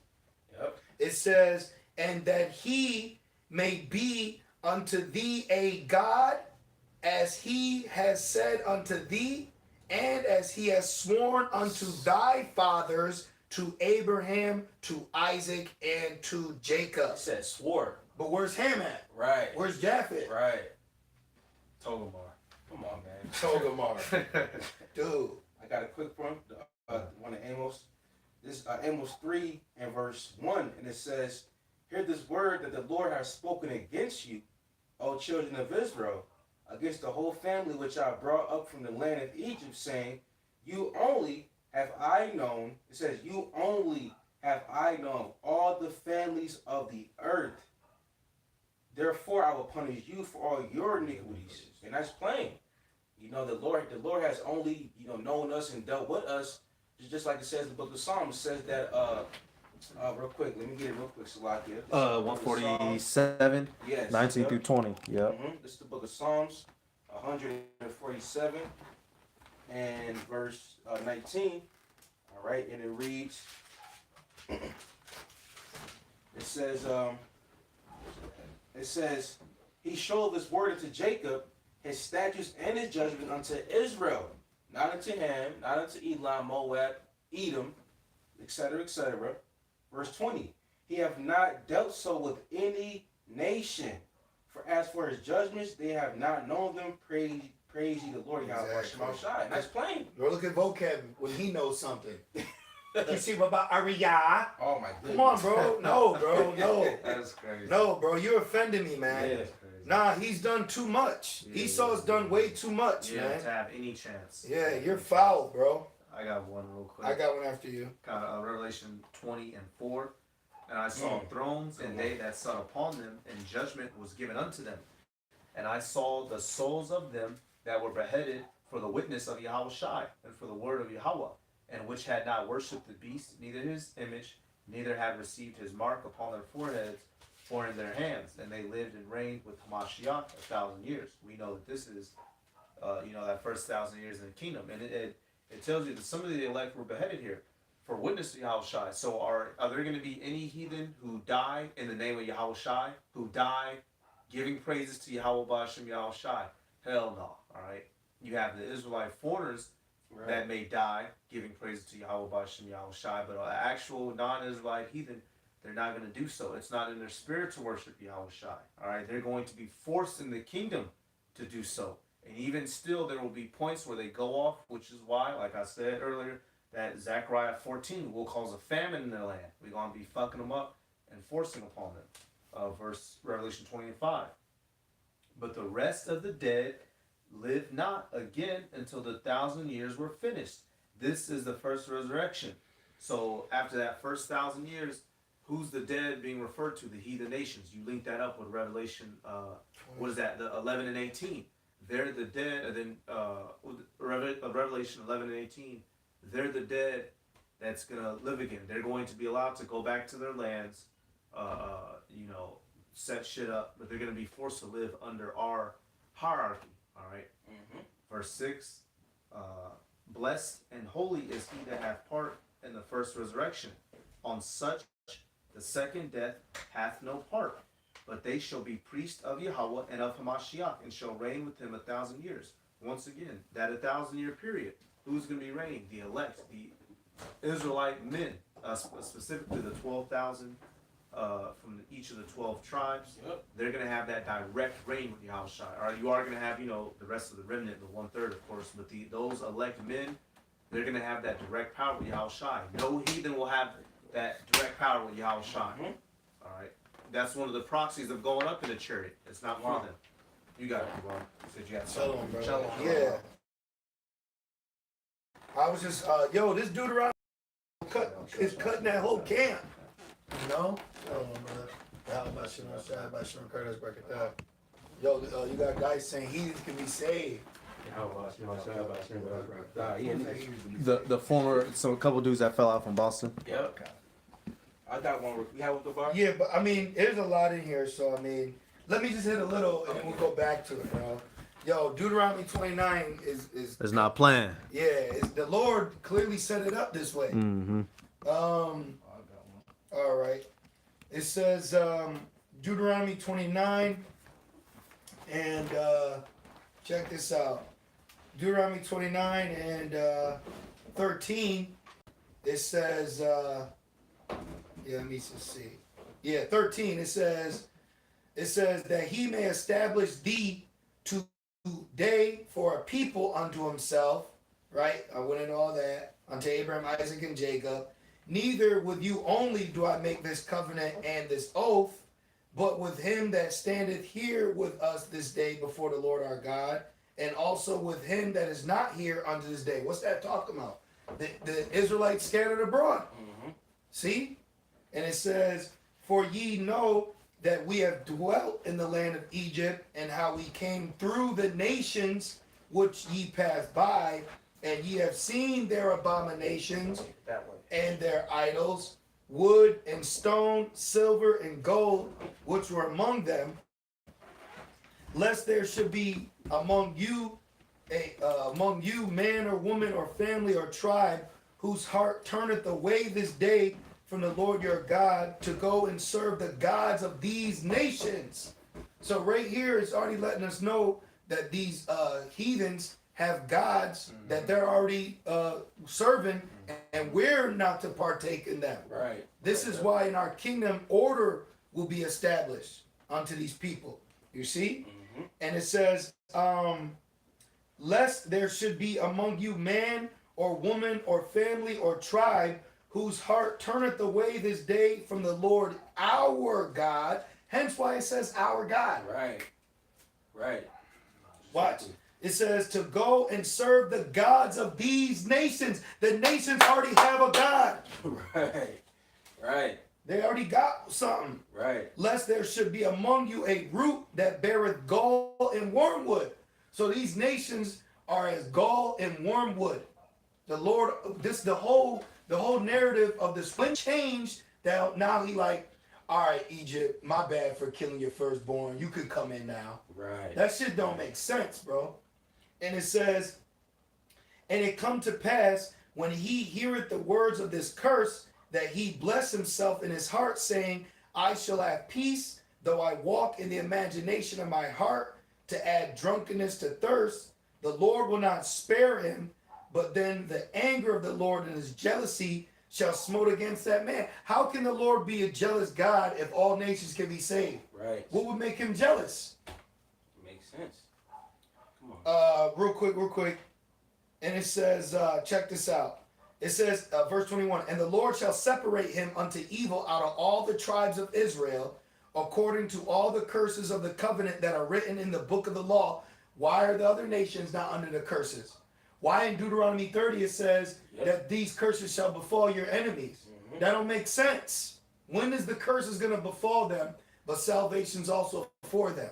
Speaker 3: Yep.
Speaker 2: It says, and that he may be unto thee a God, as he has said unto thee, and as he has sworn unto thy fathers, to Abraham, to Isaac, and to Jacob.
Speaker 3: It said swore.
Speaker 2: But where's Ham at?
Speaker 3: Right.
Speaker 2: Where's Japheth?
Speaker 3: Right.
Speaker 1: Togamar.
Speaker 3: Come on, man.
Speaker 2: Togamar. Dude.
Speaker 3: I got a quick one. One of Amos. This Amos 3 and verse 1, and it says, hear this word that the Lord has spoken against you, O children of Israel, against the whole family which I brought up from the land of Egypt, saying, you only have I known, it says, you only have I known all the families of the earth. Therefore I will punish you for all your iniquities. And that's plain. You know, the Lord has only, known us and dealt with us, just like it says in the book of Psalms. It says that real quick, let me get it real quick, Salakia.
Speaker 1: 147,
Speaker 3: yes,
Speaker 1: 19 through 20. Yep.
Speaker 3: This is the book of Psalms, 147, and verse 19. All right, and it reads, it says, he showed this word unto Jacob, his statutes and his judgment unto Israel, not unto Ham, not unto Elam, Moab, Edom, etc., etc. Verse 20, he have not dealt so with any nation. For as for his judgments, they have not known them. Praise ye the Lord, Yahweh
Speaker 2: Exactly.
Speaker 3: Shema Shai. And that's plain.
Speaker 2: Bro, look at vocab when he knows something. You see what about Ariya?
Speaker 3: Oh my goodness.
Speaker 2: Come on, bro. No, bro. No.
Speaker 1: That's crazy.
Speaker 2: No, bro. You're offending me, man.
Speaker 3: Yeah.
Speaker 1: That's crazy.
Speaker 2: Nah, he's done too much.
Speaker 1: Yeah,
Speaker 2: Esau's done way too much,
Speaker 1: Yeah,
Speaker 2: man.
Speaker 1: to have any chance.
Speaker 2: Yeah, you're foul, bro.
Speaker 1: I got one real quick.
Speaker 2: I got one after you.
Speaker 1: Revelation 20:4. And I saw thrones, and they that sat upon them, and judgment was given unto them. And I saw the souls of them that were beheaded for the witness of Yahweh Shai, and for the word of Yahweh, and which had not worshipped the beast, neither his image, neither had received his mark upon their foreheads or in their hands. And they lived and reigned with Hamashiach 1,000 years. We know that this is, that first 1,000 years in the kingdom. And it tells you that some of the elect were beheaded here for witness to Yahweh Shai. So are there going to be any heathen who die in the name of Yahweh Shai, who die giving praises to Yahweh Ba'ashem Yahweh Shai? Hell no. All right. You have the Israelite foreigners that may die giving praises to Yahweh Ba'ashem Yahweh Shai, but an actual non-Israelite heathen, they're not going to do so. It's not in their spirit to worship Yahweh Shai. All right. They're going to be forced in the kingdom to do so. And even still, there will be points where they go off, which is why, like I said earlier, that Zechariah 14 will cause a famine in their land. We're going to be fucking them up and forcing upon them. Verse Revelation 20:5. But the rest of the dead live not again until the 1,000 years were finished. This is the first resurrection. So after that first 1,000 years, who's the dead being referred to? The heathen nations. You link that up with Revelation, what is that? The 11 and 18. They're the dead, and then Revelation 11 and 18. They're the dead that's going to live again. They're going to be allowed to go back to their lands, set shit up, but they're going to be forced to live under our hierarchy, all right?
Speaker 3: Mm-hmm.
Speaker 1: Verse 6, blessed and holy is he that hath part in the first resurrection. On such the second death hath no part, but they shall be priests of Yahweh and of Hamashiach, and shall reign with him 1,000 years. Once again, that 1,000-year period. Who's going to be reigning? The elect, the Israelite men, specifically the 12,000 from each of the 12 tribes.
Speaker 3: Yep.
Speaker 1: They're going to have that direct reign with Yahweh Shai. All right, you are going to have, the rest of the remnant, the 1/3, of course, but those elect men, they're going to have that direct power with Yahweh Shai. No heathen will have that direct power with Yahweh Shai.
Speaker 3: Mm-hmm.
Speaker 1: All right, that's one of the proxies of going up in the chariot. It's not for them. You got it, bro. You said you got
Speaker 2: Shalom, bro.
Speaker 1: Shalom.
Speaker 2: Yeah. I was just, this Deuteronomy is cutting that whole camp. You know? Shalom, brother. How about Shalom Shai, about Shalom Curtis, break it down. Yo, you got guys saying heathens can be saved.
Speaker 1: The former, so a couple dudes that fell out from Boston.
Speaker 3: Yep. I got one. You have with the bar?
Speaker 2: Yeah, but I mean, there's a lot in here, so I mean, let me just hit a little and then we'll go back to it, bro. Yo, Deuteronomy 29 is
Speaker 1: It's not playing.
Speaker 2: yeah, the Lord clearly set it up this way.
Speaker 1: Mm-hmm.
Speaker 2: All right. It says Deuteronomy 29 and check this out. Deuteronomy 29 and 13. It says let me just see. Yeah, 13. It says that he may establish thee today for a people unto himself, right? I went into all that, unto Abraham, Isaac, and Jacob. Neither with you only do I make this covenant and this oath, but with him that standeth here with us this day before the Lord our God, and also with him that is not here unto this day. What's that talking about? The Israelites scattered abroad.
Speaker 3: Mm-hmm.
Speaker 2: See? And it says, for ye know that we have dwelt in the land of Egypt, and how we came through the nations which ye passed by, and ye have seen their abominations
Speaker 3: That way.
Speaker 2: and their idols, wood and stone, silver and gold, which were among them, lest there should be among you man or woman or family or tribe whose heart turneth away this day from the Lord your God to go and serve the gods of these nations. So right here it's already letting us know that these heathens have gods that they're already serving, and we're not to partake in them.
Speaker 3: Right.
Speaker 2: This is why in our kingdom order will be established unto these people. You see?
Speaker 3: Mm-hmm.
Speaker 2: And it says, lest there should be among you man or woman or family or tribe whose heart turneth away this day from the Lord our God. Hence why it says our God.
Speaker 3: Right. Right.
Speaker 2: Watch. It says to go and serve the gods of these nations. The nations already have a God.
Speaker 3: Right. Right.
Speaker 2: They already got something.
Speaker 3: Right.
Speaker 2: Lest there should be among you a root that beareth gall and wormwood. So these nations are as gall and wormwood. The Lord, the whole narrative of the split changed. That now he like, all right, Egypt, my bad for killing your firstborn. You could come in now.
Speaker 3: Right.
Speaker 2: That shit don't make sense, bro. And it says, and it come to pass when he heareth the words of this curse, that he bless himself in his heart, saying, I shall have peace, though I walk in the imagination of my heart, to add drunkenness to thirst. The Lord will not spare him, but then the anger of the Lord and his jealousy shall smote against that man. How can the Lord be a jealous God if all nations can be saved?
Speaker 3: Right.
Speaker 2: What would make him jealous?
Speaker 3: Makes sense. Come on.
Speaker 2: Real quick. And it says, check this out. It says, verse 21, and the Lord shall separate him unto evil out of all the tribes of Israel, according to all the curses of the covenant that are written in the book of the law. Why are the other nations not under the curses? Why in Deuteronomy 30 it says that these curses shall befall your enemies? Mm-hmm. That don't make sense. When is the curses going to befall them, but salvation's also for them?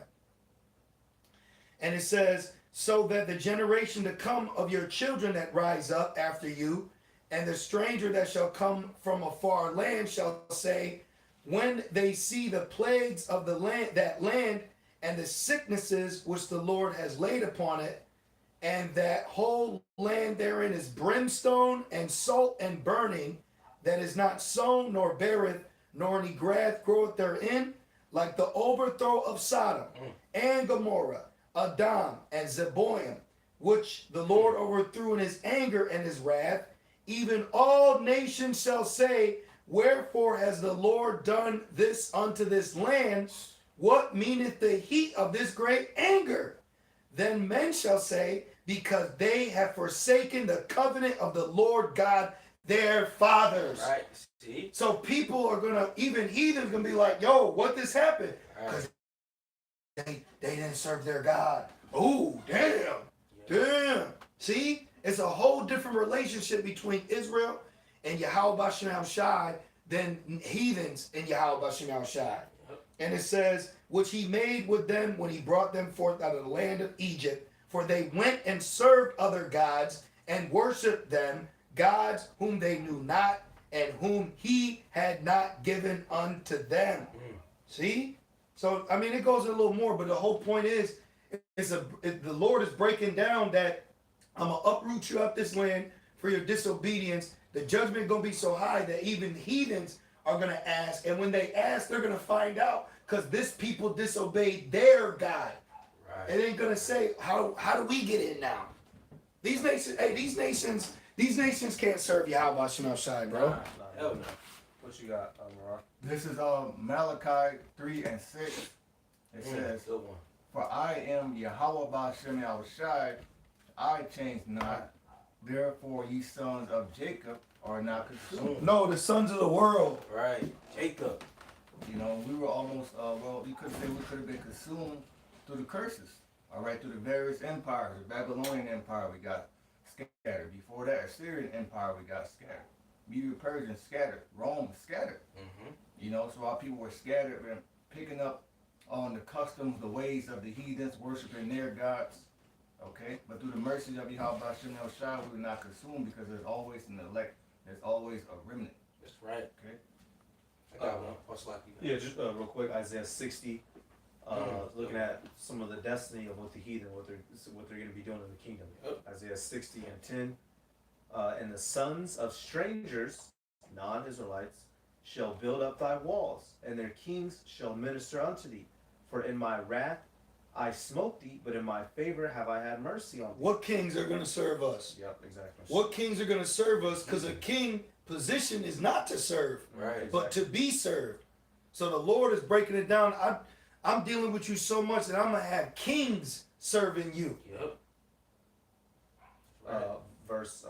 Speaker 2: And it says, so that the generation to come of your children that rise up after you, and the stranger that shall come from a far land shall say, when they see the plagues of the land, that land, and the sicknesses which the Lord has laid upon it, and that whole land therein is brimstone and salt and burning, that is not sown nor beareth, nor any grass groweth therein, like the overthrow of Sodom and Gomorrah, Adam and Zeboim, which the Lord overthrew in his anger and his wrath. Even all nations shall say, wherefore has the Lord done this unto this land? What meaneth the heat of this great anger? Then men shall say, because they have forsaken the covenant of the Lord God, their fathers.
Speaker 3: Right. See?
Speaker 2: So people are gonna, even heathens gonna be like, yo, what this happened? Because they didn't serve their God. Oh, damn. See? It's a whole different relationship between Israel and Yahweh Bashem Shai than heathens and Yahweh Bashem Shai. And it says, which he made with them when he brought them forth out of the land of Egypt, for they went and served other gods and worshipped them, gods whom they knew not and whom he had not given unto them. See? So, I mean, it goes a little more, but the whole point is, the Lord is breaking down that I'm going to uproot you up this land for your disobedience. The judgment going to be so high that even heathens are going to ask. And when they ask, they're going to find out because this people disobeyed their God. Right. It ain't going to say, how do we get in now? These nations can't serve Yahweh Hashem Shai, bro.
Speaker 1: Hell no. What you got, Marah?
Speaker 4: This is Malachi 3 and 6. It says, for I am Yahweh Bashem Shai, I change not. Therefore, ye sons of Jacob are not consumed.
Speaker 2: No, the sons of the world.
Speaker 3: Right. Jacob.
Speaker 4: You know, we were almost, you could say we could have been consumed through the curses. All right, through the various empires. The Babylonian Empire, we got scattered. Before that, Assyrian Empire, we got scattered. Medo-Persian scattered. Rome scattered. Mm-hmm. You know, so our people were scattered and picking up on the customs, the ways of the heathens, worshiping their gods. Okay, but through the mercy of Yahweh Bashem El Shai, we were not consumed because there's always an elect, there's always a remnant.
Speaker 3: That's right.
Speaker 4: Okay.
Speaker 3: I got one. What's like
Speaker 1: Yeah, just real quick, Isaiah 60. Looking at some of the destiny of what the heathen, what they're going to be doing in the kingdom. Isaiah 60 and 10. And the sons of strangers, non-Israelites, shall build up thy walls, and their kings shall minister unto thee. For in my wrath I smote thee, but in my favor have I had mercy on thee.
Speaker 2: What kings are going to serve us?
Speaker 1: Yep, exactly.
Speaker 2: What kings are going to serve us? Because a king position is not to serve,
Speaker 3: Right.
Speaker 2: but to be served. So the Lord is breaking it down. I'm dealing with you so much that I'm going to have kings serving you.
Speaker 5: Yep.
Speaker 1: Verse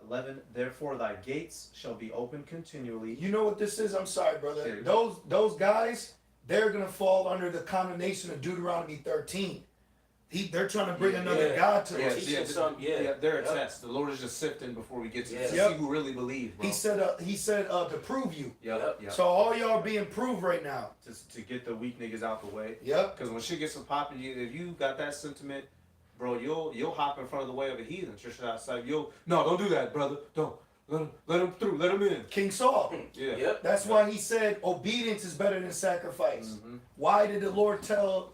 Speaker 1: 11, therefore thy gates shall be open continually.
Speaker 2: You know what this is? I'm sorry, brother.
Speaker 1: Okay.
Speaker 2: Those guys, they're going to fall under the condemnation of Deuteronomy 13. They're trying to bring another God to
Speaker 5: Yeah,
Speaker 2: us.
Speaker 5: teaching some, yeah.
Speaker 1: They're a
Speaker 5: Yep.
Speaker 1: test. The Lord is just sifting before we get to
Speaker 5: Yeah.
Speaker 1: see
Speaker 2: Yep.
Speaker 1: who really believes, bro.
Speaker 2: He said to prove you.
Speaker 1: Yep.
Speaker 2: So all y'all being proved right now.
Speaker 1: To get the weak niggas out the way.
Speaker 2: Yep.
Speaker 1: Because when shit gets to popping, if you got that sentiment, bro, you'll hop in front of the way of a heathen. Just outside, no, don't do that, brother. Don't let him through. Let him in.
Speaker 2: King Saul.
Speaker 1: Yeah.
Speaker 5: Yep.
Speaker 2: That's why he said obedience is better than sacrifice.
Speaker 1: Mm-hmm.
Speaker 2: Why did the Lord tell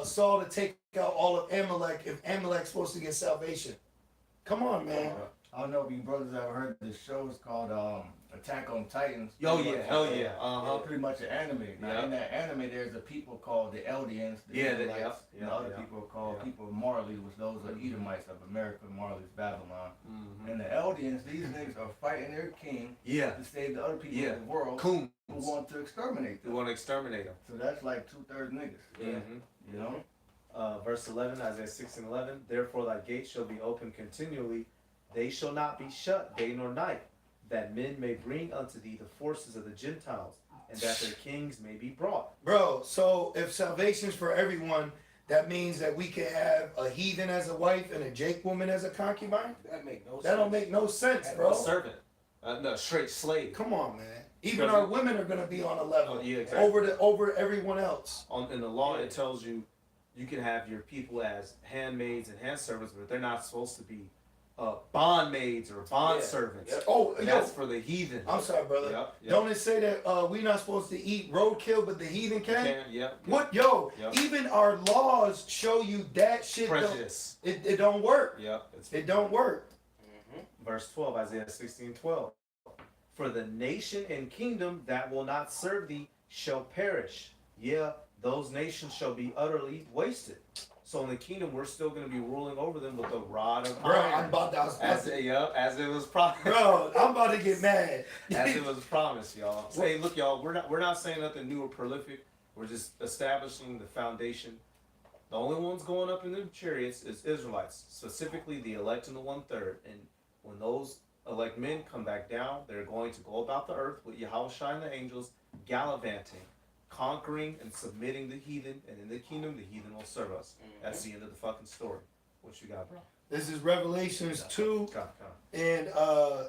Speaker 2: Saul to take out all of Amalek if Amalek's supposed to get salvation? Come on, man.
Speaker 4: I don't know if you brothers ever heard this show. It's called Attack on Titans.
Speaker 1: Oh
Speaker 4: Pretty
Speaker 1: yeah,
Speaker 4: much,
Speaker 1: hell yeah. Uh-huh.
Speaker 4: Pretty much an anime. Now,
Speaker 1: Yeah.
Speaker 4: in that anime, there's a people called the Eldians, the
Speaker 1: Yeah,
Speaker 4: Edomites, and other
Speaker 1: yeah.
Speaker 4: people are called
Speaker 1: Yeah.
Speaker 4: people of Marley, which those are
Speaker 1: Mhm.
Speaker 4: Edomites of America. Marley's Babylon.
Speaker 1: Mm-hmm.
Speaker 4: And the Eldians, these niggas are fighting their king
Speaker 1: Yeah.
Speaker 4: to save the other people
Speaker 1: Yeah.
Speaker 4: in the world
Speaker 1: Coons.
Speaker 4: who want to exterminate
Speaker 1: We
Speaker 4: them.
Speaker 1: want to exterminate them.
Speaker 4: So that's like 2/3 niggas.
Speaker 5: Yeah.
Speaker 1: Mm-hmm.
Speaker 4: You know?
Speaker 1: Verse 11, Isaiah 6:11. Therefore thy gates shall be open continually; they shall not be shut day nor night, that men may bring unto thee the forces of the Gentiles, and that their kings may be brought.
Speaker 2: Bro, so if salvation's for everyone, that means that we can have a heathen as a wife and a Jake woman as a concubine?
Speaker 3: That make no sense.
Speaker 2: That don't make no sense,
Speaker 1: A
Speaker 2: bro.
Speaker 1: servant, no, straight slave.
Speaker 2: Come on, man. Even our women are gonna be on a level
Speaker 1: Oh, yeah, exactly.
Speaker 2: over everyone else.
Speaker 1: In the law, it tells you you can have your people as handmaids and handservants, but they're not supposed to be bondmaids or bond
Speaker 5: Yeah.
Speaker 1: servants.
Speaker 5: Yep.
Speaker 2: Oh,
Speaker 1: And
Speaker 2: yo,
Speaker 1: that's for the heathen.
Speaker 2: I'm sorry, brother.
Speaker 1: Yep, yep.
Speaker 2: Don't it say that we're not supposed to eat roadkill, but the heathen can?
Speaker 1: Yep, yep.
Speaker 2: What, yo?
Speaker 1: Yep.
Speaker 2: Even our laws show you that shit.
Speaker 1: Prejudice.
Speaker 2: It don't work.
Speaker 1: Yep.
Speaker 2: It don't work.
Speaker 1: Verse 12, Isaiah 16:12. For the nation and kingdom that will not serve thee shall perish. Yeah, those nations shall be utterly wasted. So in the kingdom, we're still going to be ruling over them with a rod of
Speaker 2: Bro, I'm
Speaker 1: iron.
Speaker 2: about to, I was about
Speaker 1: As
Speaker 2: to-
Speaker 1: it was promised.
Speaker 2: bro, I'm about to get mad.
Speaker 1: As it was promised, y'all. So, hey, look, y'all, we're not saying nothing new or prolific. We're just establishing the foundation. The only ones going up in the chariots is Israelites, specifically the elect and the 1/3. And when those elect men come back down, they're going to go about the earth with Yahushua and the angels, gallivanting, conquering and submitting the heathen, and in the kingdom, the heathen will serve us. That's the end of the fucking story. What you got, bro?
Speaker 2: This is Revelations 2
Speaker 1: Come.
Speaker 2: and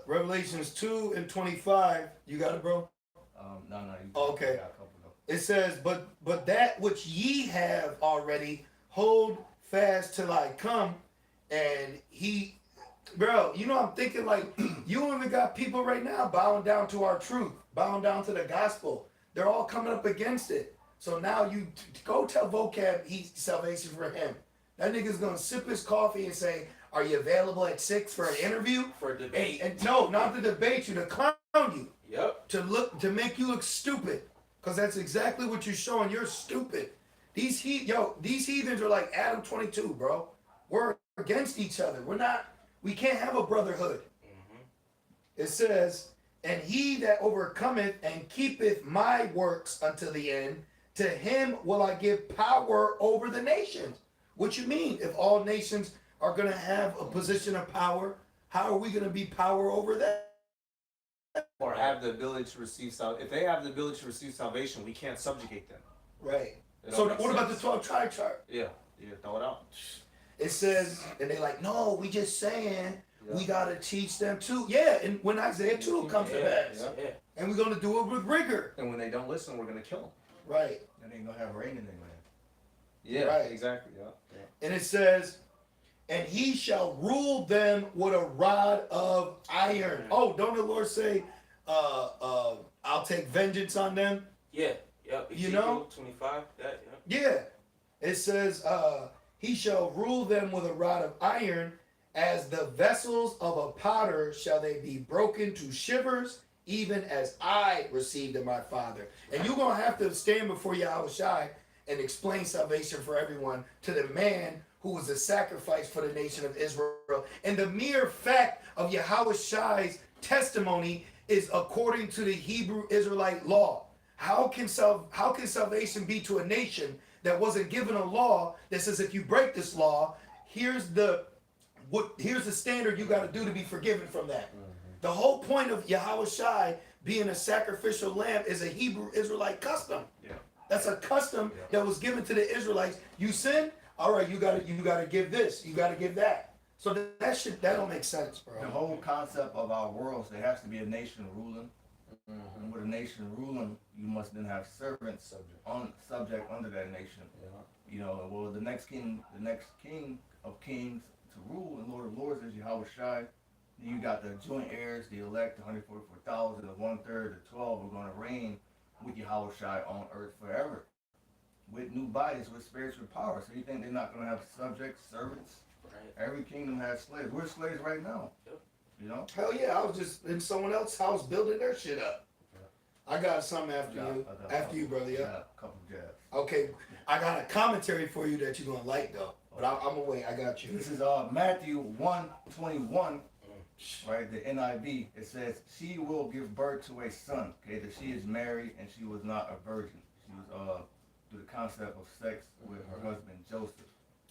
Speaker 2: Revelations 2 and 25. You got it, bro?
Speaker 4: No. You
Speaker 2: Okay.
Speaker 4: got a couple though.
Speaker 2: It says, but that which ye have already, hold fast till I come. And he, bro, you know, I'm thinking like, you even got people right now bowing down to our truth, bowing down to the gospel. They're all coming up against it. So now you go tell Vocab he's salvation for him. That nigga's gonna sip his coffee and say, are you available at 6 for an interview?
Speaker 5: For a debate.
Speaker 2: And no, not to debate you, to clown you.
Speaker 5: Yep.
Speaker 2: To make you look stupid, because that's exactly what you're showing. You're stupid. These heathens are like Adam 22, bro. We're against each other. We can't have a brotherhood. It says, and he that overcometh and keepeth my works unto the end, to him will I give power over the nations. What you mean? If all nations are going to have a position of power, how are we going to be power over them?
Speaker 1: Or have the ability to receive salvation. If they have the ability to receive salvation, we can't subjugate them.
Speaker 2: Right.
Speaker 1: It
Speaker 2: So
Speaker 1: don't make
Speaker 2: what about the
Speaker 1: sense.
Speaker 2: 12 tribe chart?
Speaker 1: Yeah, throw it out.
Speaker 2: It says, and they're like, no, we just saying we
Speaker 1: Yeah.
Speaker 2: gotta teach them too. Yeah, and when Isaiah 2 comes to pass,
Speaker 5: Yeah.
Speaker 2: and we're gonna do it with rigor.
Speaker 1: And when they don't listen, we're gonna kill them.
Speaker 2: Right.
Speaker 4: Then they gonna have rain in their land.
Speaker 1: Yeah,
Speaker 2: Right.
Speaker 1: exactly. Yeah.
Speaker 2: And it says, and he shall rule them with a rod of iron. Oh, don't the Lord say, I'll take vengeance on them?
Speaker 5: Yeah. Yep.
Speaker 2: You know?
Speaker 5: Ezekiel 25. That. Yeah.
Speaker 2: Yeah. It says, he shall rule them with a rod of iron, as the vessels of a potter shall they be broken to shivers, even as I received of my father. And you're going to have to stand before Yahushua and explain salvation for everyone to the man who was a sacrifice for the nation of Israel. And the mere fact of Yahweh Shai's testimony is according to the Hebrew Israelite law. How can salvation be to a nation that wasn't given a law that says if you break this law, here's the standard you got to do to be forgiven from that. The whole point of Yahweh Shai being a sacrificial lamb is a Hebrew Israelite custom.
Speaker 1: Yeah.
Speaker 2: That's a custom that was given to the Israelites. You sin, all right, you gotta give this, you gotta give that. So that don't make sense, bro.
Speaker 4: The whole concept of our world, there has to be a nation ruling. And with a nation ruling, you must then have servants subject under that nation.
Speaker 1: Yeah.
Speaker 4: You know, well, the next king of kings to rule and Lord of lords is Yahweh Shai. Then you got the joint heirs, the elect, the 144,000, the 1/3, the 12 are going to reign with Yahweh Shai on earth forever, with new bodies, with spiritual power. So you think they're not going to have subjects, servants?
Speaker 5: Right.
Speaker 4: Every kingdom has slaves. We're slaves right now.
Speaker 5: Yep.
Speaker 4: You know?
Speaker 2: Hell yeah, I was just in someone else's house building their shit up. I got something after you, brother. Yeah.
Speaker 4: A couple jabs.
Speaker 2: Okay, I got a commentary for you that you're gonna like though. But I'm gonna wait. I got you.
Speaker 4: This is Matthew 1:21, right? The NIV. It says, "She will give birth to a son." Okay, that she is married and she was not a virgin. She was through the concept of sex with her husband Joseph.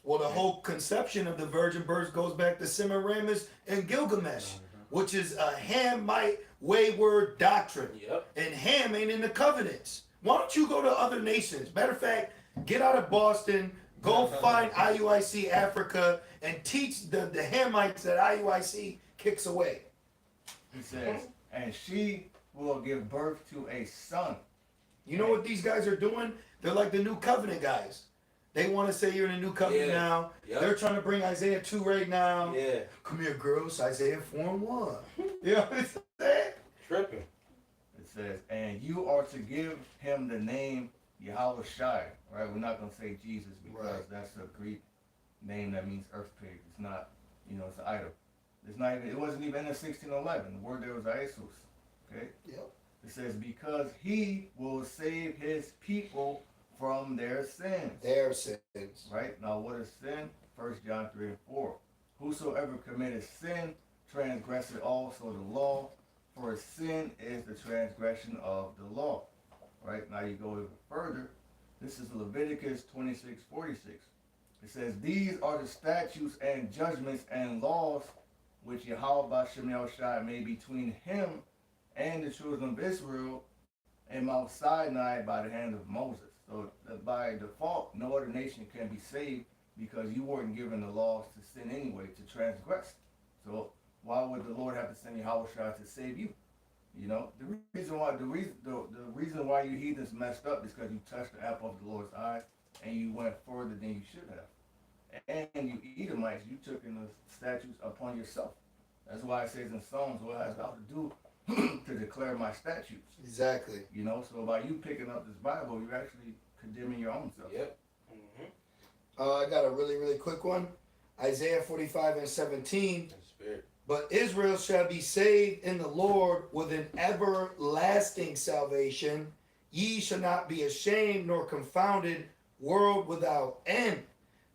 Speaker 2: Well, the whole conception of the virgin birth goes back to Semiramis and Gilgamesh, which is a Hamite wayward doctrine.
Speaker 5: Yep.
Speaker 2: And Ham ain't in the covenants. Why don't you go to other nations? Matter of fact, get out of Boston, go find IUIC Africa, and teach the Hamites that IUIC kicks away.
Speaker 4: He says, "And she will give birth to a son."
Speaker 2: You know what these guys are doing? They're like the new covenant guys. They want to say you're in a new covenant now.
Speaker 5: Yep.
Speaker 2: They're trying to bring Isaiah 2 right now.
Speaker 5: Yeah.
Speaker 2: Come here, girls. Isaiah 4 and 1. You know what I'm saying?
Speaker 5: Tripping.
Speaker 4: It says, "And you are to give him the name Yahweh Shai." Right? We're not going to say Jesus because
Speaker 2: Right.
Speaker 4: that's a Greek name that means earth pig. It's not, it's an idol. It's not even. It wasn't even in 1611. The word there was Jesus. Okay.
Speaker 2: Yep.
Speaker 4: It says, "Because he will save his people from their sins."
Speaker 2: Their sins.
Speaker 4: Right? Now, what is sin? 1 John 3 and 4. "Whosoever committed sin transgressed also the law, for sin is the transgression of the law." Right? Now you go even further. This is Leviticus 26:46. It says, "These are the statutes and judgments and laws which Yahweh B'Shem Yahushai made between him and the children of Israel and Mount Sinai by the hand of Moses." So by default, no other nation can be saved because you weren't given the laws to sin anyway, to transgress. So why would the Lord have to send Yahweh Shai to save you? You know, the reason why you heathens messed up is because you touched the apple of the Lord's eye and you went further than you should have. And you Edomites, you took in the statutes upon yourself. That's why it says in Psalms, "What hast thou to do to declare my statutes?"
Speaker 2: Exactly.
Speaker 4: You know, so by you picking up this Bible, you're actually condemning your own self.
Speaker 5: Yep.
Speaker 2: I got a really, really quick one. Isaiah 45 and 17.
Speaker 5: Spirit.
Speaker 2: "But Israel shall be saved in the Lord with an everlasting salvation. Ye shall not be ashamed nor confounded, world without end."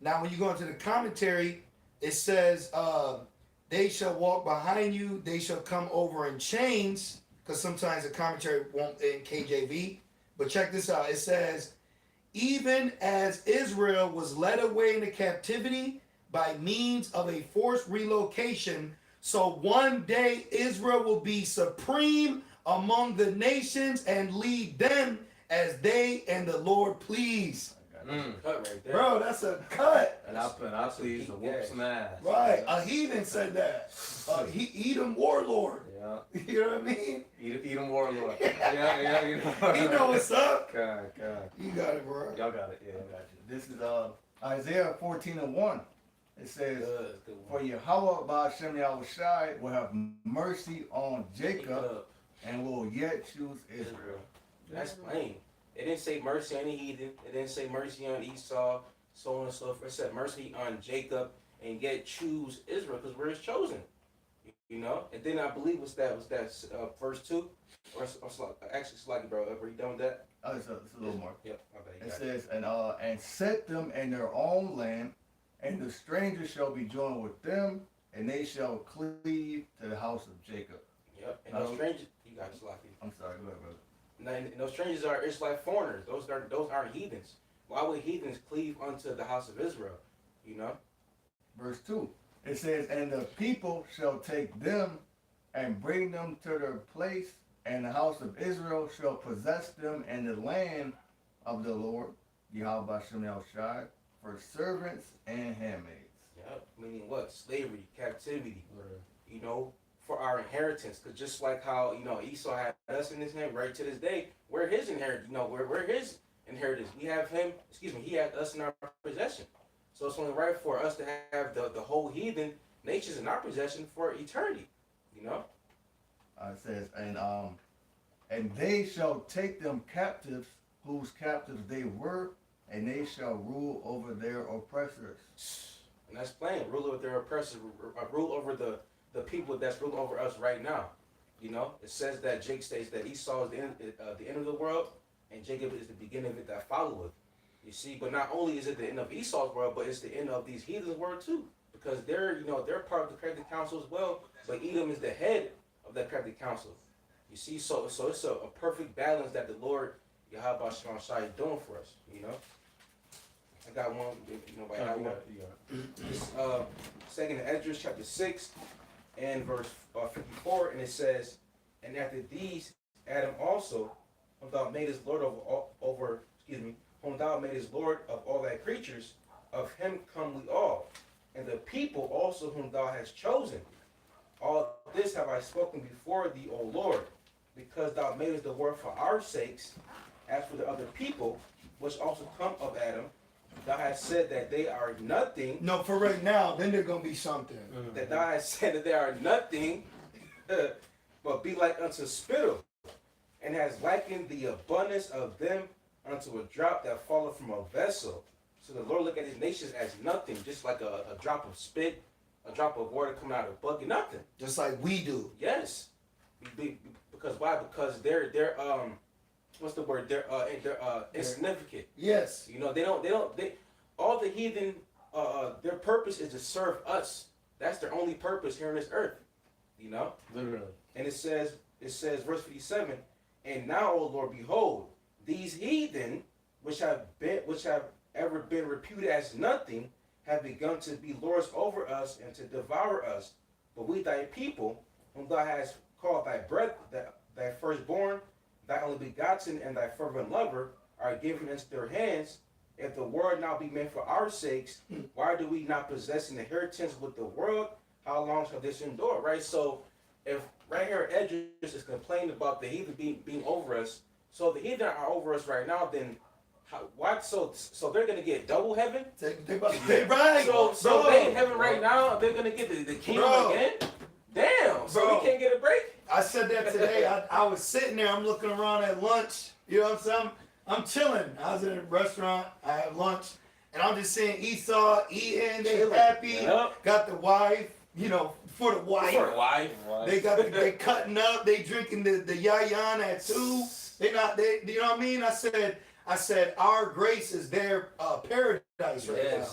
Speaker 2: Now, when you go into the commentary, it says, "They shall walk behind you. They shall come over in chains," because sometimes the commentary won't in KJV. But check this out. It says, "Even as Israel was led away into captivity by means of a forced relocation, so one day Israel will be supreme among the nations and lead them as they and the Lord please."
Speaker 5: Cut right there.
Speaker 2: Bro, that's a cut.
Speaker 1: And I please to whoop some ass.
Speaker 2: Right. A heathen said that. Edom warlord.
Speaker 1: Yeah.
Speaker 2: You know what I mean?
Speaker 1: Edom warlord. Yeah, you know.
Speaker 2: He know what's up.
Speaker 1: God.
Speaker 2: You got it, bro.
Speaker 1: Y'all got it. Yeah, I got you.
Speaker 4: This is Isaiah 14 and 1. It says,
Speaker 5: Good
Speaker 4: "For
Speaker 5: one.
Speaker 4: Yahweh B'Shem Yahushai will have mercy on Jacob and will yet choose Israel."
Speaker 5: That's plain. It didn't say mercy on the heathen. It didn't say mercy on Esau, so on and so forth. It said mercy on Jacob and yet choose Israel because we're his chosen. You know, and then I believe was that verse 2, or actually slightly, bro. Are you done with that?
Speaker 4: Oh, it's a little more.
Speaker 5: Yep. My bad. You
Speaker 4: It
Speaker 5: got
Speaker 4: says, and set them in their own land, and the stranger shall be joined with them, and they shall cleave to the house of Jacob.
Speaker 5: Yep. And those strangers, you got it, lucky.
Speaker 4: I'm sorry, go ahead, brother.
Speaker 5: And those strangers are Israelite foreigners. Those aren't heathens. Why would heathens cleave unto the house of Israel? You know.
Speaker 4: Verse 2. It says, and the people shall take them and bring them to their place, and the house of Israel shall possess them in the land of the Lord, Yahweh Shem Shai, for servants and handmaids.
Speaker 5: Yep. Meaning what? Slavery, captivity. You know, for our inheritance. Because just like how, you know, Esau had us in his hand, right to this day, we're his inheritance. You know, we're his inheritance. We have him, he had us in our possession. So it's only right for us to have the whole heathen nations in our possession for eternity. You know?
Speaker 4: It says, and they shall take them captives, whose captives they were, and they shall rule over their oppressors.
Speaker 5: And that's plain. Rule over their oppressors. Rule over the people that's ruling over us right now. You know? It says that Jake states that Esau is the end of the world, and Jacob is the beginning of it that followeth. You see, but not only is it the end of Esau's world, but it's the end of these heathens' world too, because they're part of the crafty council as well. But Edom is the head of that crafty council. You see, so it's a perfect balance that the Lord Yahweh Shem Shai is doing for us. You know, I got one. You know, I got one. It's Second Esdras chapter 6 and verse 54, and it says, and after these, Adam also, whom thou madest Lord whom thou madest Lord of all thy creatures, of him come we all, and the people also whom thou hast chosen. All this have I spoken before thee, O Lord, because thou madest the word for our sakes. As for the other people, which also come of Adam, thou hast said that they are nothing.
Speaker 2: No, for right now, then they're going to be something.
Speaker 5: That thou hast said that they are nothing, but be like unto spittle, and has likened the abundance of them unto a drop that falleth from a vessel. So the Lord look at his nations as nothing, just like a drop of spit, a drop of water coming out of a bucket, nothing.
Speaker 2: Just like we do.
Speaker 5: Yes. Because why? Because they're what's the word? They're insignificant.
Speaker 2: Yes.
Speaker 5: You know, they all the heathen their purpose is to serve us. That's their only purpose here on this earth. You know?
Speaker 1: Literally.
Speaker 5: And it says verse 57, and now, O Lord, behold, these heathen which have ever been reputed as nothing have begun to be lords over us and to devour us. But we thy people, whom thou hast called thy breath, thy firstborn, thy only begotten, and thy fervent lover, are given into their hands. If the world now be made for our sakes, why do we not possess an inheritance with the world? How long shall this endure? Right? So if right here Esdras is complaining about the heathen being over us, so the heathen are over us right now, then why? So they're gonna get double heaven.
Speaker 2: They right.
Speaker 5: So they in heaven right now. They're gonna get the kingdom again. Damn. So we can't get a break.
Speaker 2: I said that today. I was sitting there. I'm looking around at lunch. You know what I'm saying? I'm chilling. I was in a restaurant. I had lunch, and I'm just seeing Esau eating. They happy.
Speaker 5: Yep.
Speaker 2: Got the wife. You know, for the wife.
Speaker 5: For the wife.
Speaker 2: They cutting up. They drinking the yayan at 2. You know what I mean? I said our grace is their paradise right now.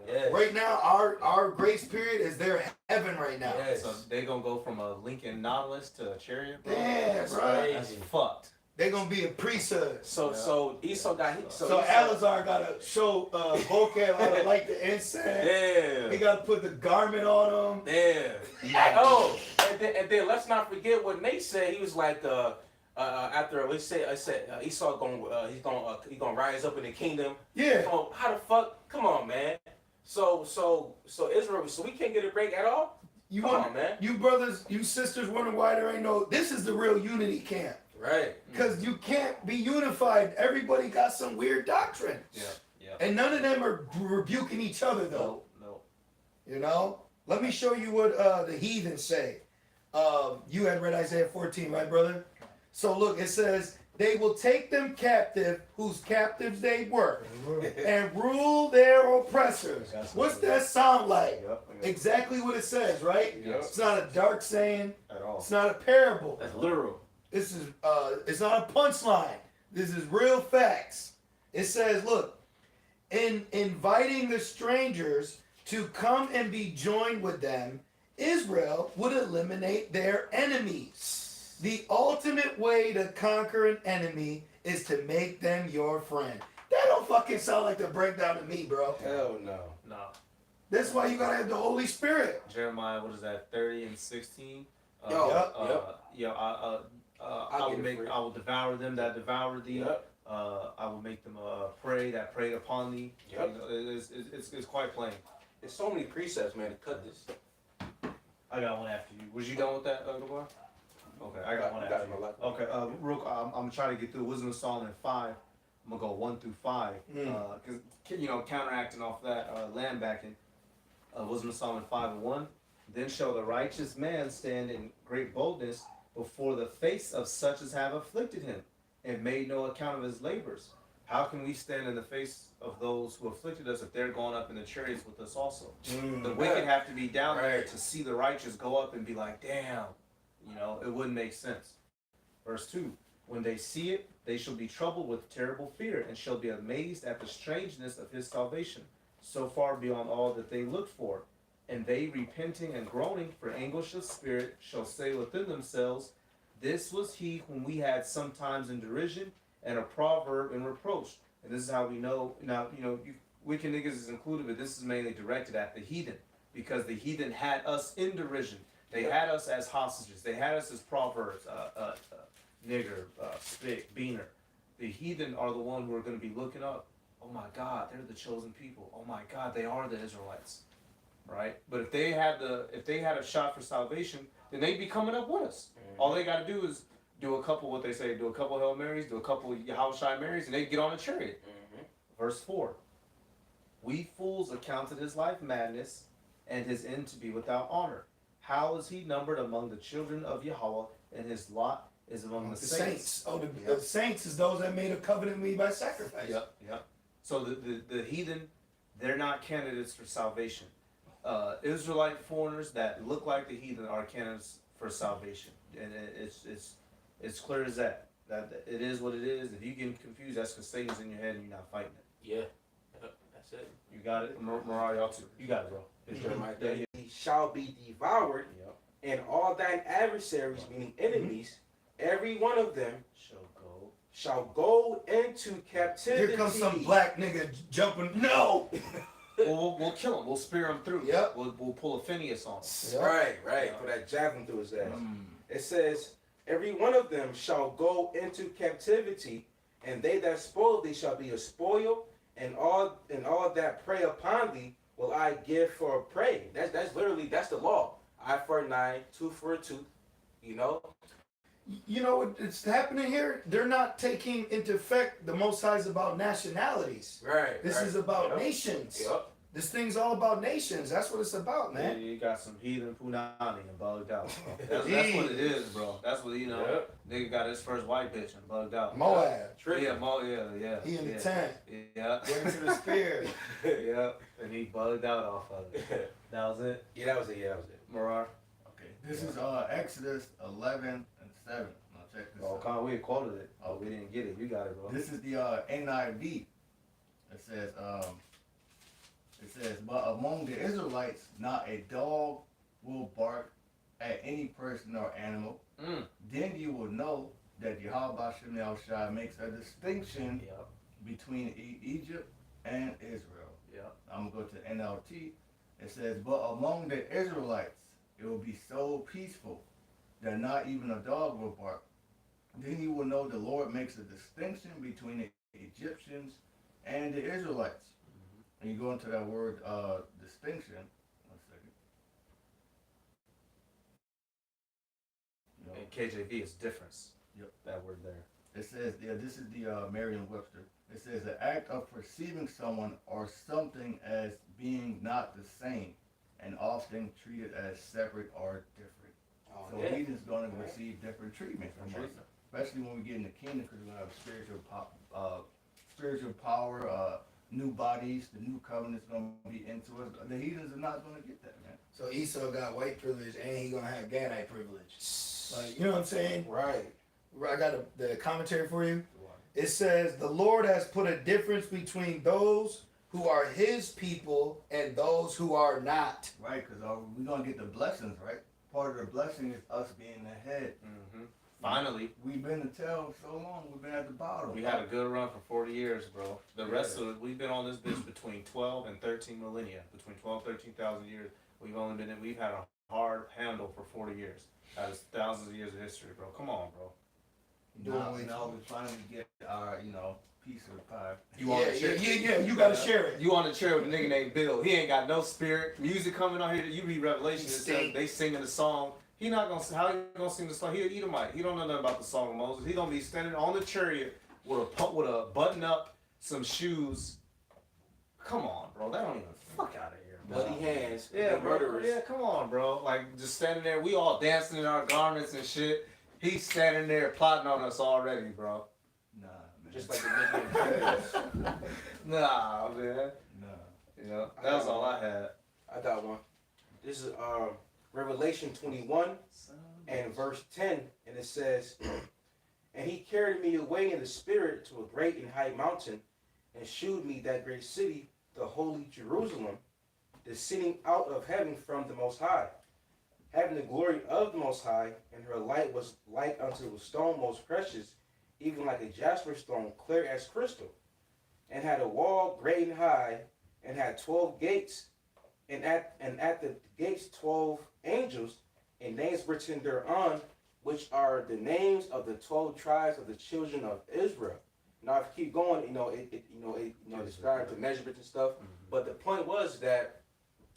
Speaker 5: Yes.
Speaker 2: Right now, our grace period is their heaven right now.
Speaker 5: Yes.
Speaker 1: So they gonna go from a Lincoln Nautilus to a Chariot, bro?
Speaker 2: Damn, bro.
Speaker 1: That's fucked.
Speaker 2: They gonna be a priesthood.
Speaker 5: So Esau got
Speaker 2: So Alazar gotta show Vocab how to light the incense.
Speaker 5: Damn.
Speaker 2: He gotta put the garment on him.
Speaker 5: Damn. Oh, and then let's not forget what Nate said. He was like, after we said Esau he's gonna rise up in the kingdom.
Speaker 2: Yeah.
Speaker 5: How the fuck? Come on, man. So Israel. So we can't get a break at all. Come on, man.
Speaker 2: You brothers, you sisters wonder why there ain't no. This is the real unity camp.
Speaker 5: Right.
Speaker 2: Because you can't be unified. Everybody got some weird doctrine.
Speaker 1: Yeah.
Speaker 2: And none of them are rebuking each other though.
Speaker 1: No.
Speaker 2: You know? Let me show you what the heathen say. You had read Isaiah 14, right, brother? So look, it says, they will take them captive, whose captives they were, and rule their oppressors. What's that sound like?
Speaker 1: Yep.
Speaker 2: Exactly what it says, right?
Speaker 1: Yep.
Speaker 2: It's not a dark saying.
Speaker 1: At all.
Speaker 2: It's not a parable.
Speaker 5: That's literal.
Speaker 2: This is it's not a punchline. This is real facts. It says, look, in inviting the strangers to come and be joined with them, Israel would eliminate their enemies. The ultimate way to conquer an enemy is to make them your friend. That don't fucking sound like the breakdown to me, bro.
Speaker 3: Hell no.
Speaker 1: No.
Speaker 2: That's why you gotta have the Holy Spirit.
Speaker 1: Jeremiah, what is that? 30 and 16.
Speaker 3: I'll
Speaker 1: I will devour them that devour thee.
Speaker 3: Yep.
Speaker 1: I will make them prey that prey upon thee.
Speaker 3: Yep.
Speaker 1: You know, it's quite plain.
Speaker 3: There's so many precepts, man, to cut this.
Speaker 1: I got one after you. Was you done with that, Gabar? Okay, I got one
Speaker 3: You
Speaker 1: after
Speaker 3: got
Speaker 1: you.
Speaker 3: it,
Speaker 1: Okay, I'm trying to get through Wisdom of Solomon 5. I'm gonna go 1 through 5. Because counteracting off that land backing. Wisdom of Solomon 5 and 1. Then shall the righteous man stand in great boldness before the face of such as have afflicted him, and made no account of his labors. How can we stand in the face of those who afflicted us if they're going up in the chariots with us also? The wicked have to be down there to see the righteous go up and be like, damn, it wouldn't make sense. Verse 2, when they see it, they shall be troubled with terrible fear, and shall be amazed at the strangeness of his salvation, so far beyond all that they looked for. And they, repenting and groaning for anguish of spirit, shall say within themselves, this was he whom we had sometimes in derision, and a proverb in reproach. And this is how we know. Now, wicked niggas is included, but this is mainly directed at the heathen, because the heathen had us in derision. They had us as hostages. They had us as proverbs, nigger, spick, beaner. The heathen are the one who are going to be looking up. Oh my God, they're the chosen people. Oh my God, they are the Israelites, right? But if they had a shot for salvation, then they'd be coming up with us. All they got to do is do a couple Hail Marys, do a couple Yahushua Marys, and they get on a chariot. Verse 4. We fools accounted his life madness, and his end to be without honor. How is he numbered among the children of Yahweh, and his lot is among the saints?
Speaker 2: Oh, the saints is those that made a covenant with me by sacrifice.
Speaker 1: Yep. So the heathen, they're not candidates for salvation. Israelite foreigners that look like the heathen are candidates for salvation, and it's clear as that. That it is what it is. If you get confused, that's because Satan's in your head and you're not fighting it.
Speaker 5: Yeah. That's it.
Speaker 1: You got it, Mariah, y'all too. You got it, bro.
Speaker 3: It's Jeremiah 30. He shall be devoured, and all thine adversaries, meaning enemies, every one of them shall go into captivity.
Speaker 2: Here comes some black nigga jumping. No.
Speaker 1: We'll kill him. We'll spear him through.
Speaker 2: Yep.
Speaker 1: We'll pull a Phineas on him.
Speaker 3: Right. Put that javelin through his ass. It says, every one of them shall go into captivity, and they that spoil thee shall be a spoil, and all that prey upon thee will I give for a prey. That's literally the law. Eye for an eye, tooth for a tooth.
Speaker 2: You know what's happening here? They're not taking into effect the Most High is about nationalities.
Speaker 3: Right.
Speaker 2: This is about nations.
Speaker 3: Yep.
Speaker 2: This thing's all about nations. That's what it's about, man.
Speaker 1: Yeah, you got some heathen punani and bugged out. That's what it is, bro. That's what Nigga got his first white bitch and bugged out.
Speaker 2: Moab.
Speaker 1: Yeah.
Speaker 2: He in the tent.
Speaker 1: Yeah.
Speaker 2: Waiting to the spear.
Speaker 1: Yeah. And he bugged out off of it. That was it.
Speaker 3: Yeah, that was it.
Speaker 1: Marar.
Speaker 4: Okay, this is Exodus 11 and 7. Now check this out.
Speaker 1: We quoted it. Oh, we didn't get it. You got it, bro.
Speaker 4: This is the NIV. It says, but among the Israelites, not a dog will bark at any person or animal. Then you will know that Yahweh Shem Yahushua makes a distinction between Egypt and Israel. I'm going to go to NLT. It says, but among the Israelites, it will be so peaceful that not even a dog will bark. Then you will know the Lord makes a distinction between the Egyptians and the Israelites. And you go into that word distinction. 1 second.
Speaker 1: And KJV is difference. That word there.
Speaker 4: It says, this is the Merriam-Webster. It says the act of perceiving someone or something as being not the same, and often treated as separate or different. So heathen's going to receive different treatment from us. especially when we get in the kingdom, because we're gonna have spiritual power, new bodies, the new covenant's gonna be into us. The heathens are not gonna get that, man.
Speaker 2: So Esau got white privilege and he gonna have Gadite privilege. Like, you know what I'm saying?
Speaker 3: Right.
Speaker 2: I got the commentary for you. It says, the Lord has put a difference between those who are his people and those who are not.
Speaker 4: Right, because we're gonna get the blessings, right? Part of the blessing is us being the head.
Speaker 1: Mm-hmm. Finally.
Speaker 4: We've been to tell so long, we've been at the bottom.
Speaker 1: We had a good run for 40 years, bro. The rest of it, we've been on this bitch between 12 and 13 millennia. Between 12 and 13,000 years. We've had a hard handle for 40 years. That is thousands of years of history, bro. Come on, bro.
Speaker 4: Now we finally get our, piece of the pie.
Speaker 1: You want to share?
Speaker 2: Yeah, you gotta share it.
Speaker 1: You want to share with a nigga named Bill. He ain't got no spirit. Music coming on here. You read Revelation. It says they singing the song. He not gonna. How he gonna sing the song? He an Edomite. He don't know nothing about the song of Moses. He gonna be standing on the chariot with a button up, some shoes. Come on, bro. That don't even fuck out of here.
Speaker 3: Bloody hands.
Speaker 1: Yeah, bro.
Speaker 3: Murderers.
Speaker 1: Yeah, come on, bro. Like just standing there. We all dancing in our garments and shit. He's standing there plotting on us already, bro.
Speaker 4: Nah, man.
Speaker 3: Just like the nigga.
Speaker 1: Nah, man.
Speaker 4: Nah.
Speaker 1: You know, that was all I had.
Speaker 3: I got one. This is Revelation 21 and verse 10, and it says, "And he carried me away in the spirit to a great and high mountain, and shewed me that great city, the holy Jerusalem, descending out of heaven from the Most High, having the glory of the Most High, and her light was like unto a stone most precious, even like a jasper stone, clear as crystal, and had a wall great and high, and had 12 gates, and at the gates 12 angels, and names written thereon, which are the names of the 12 tribes of the children of Israel." Now, if you keep going, it describes the measurements and stuff.
Speaker 1: Mm-hmm.
Speaker 3: But the point was that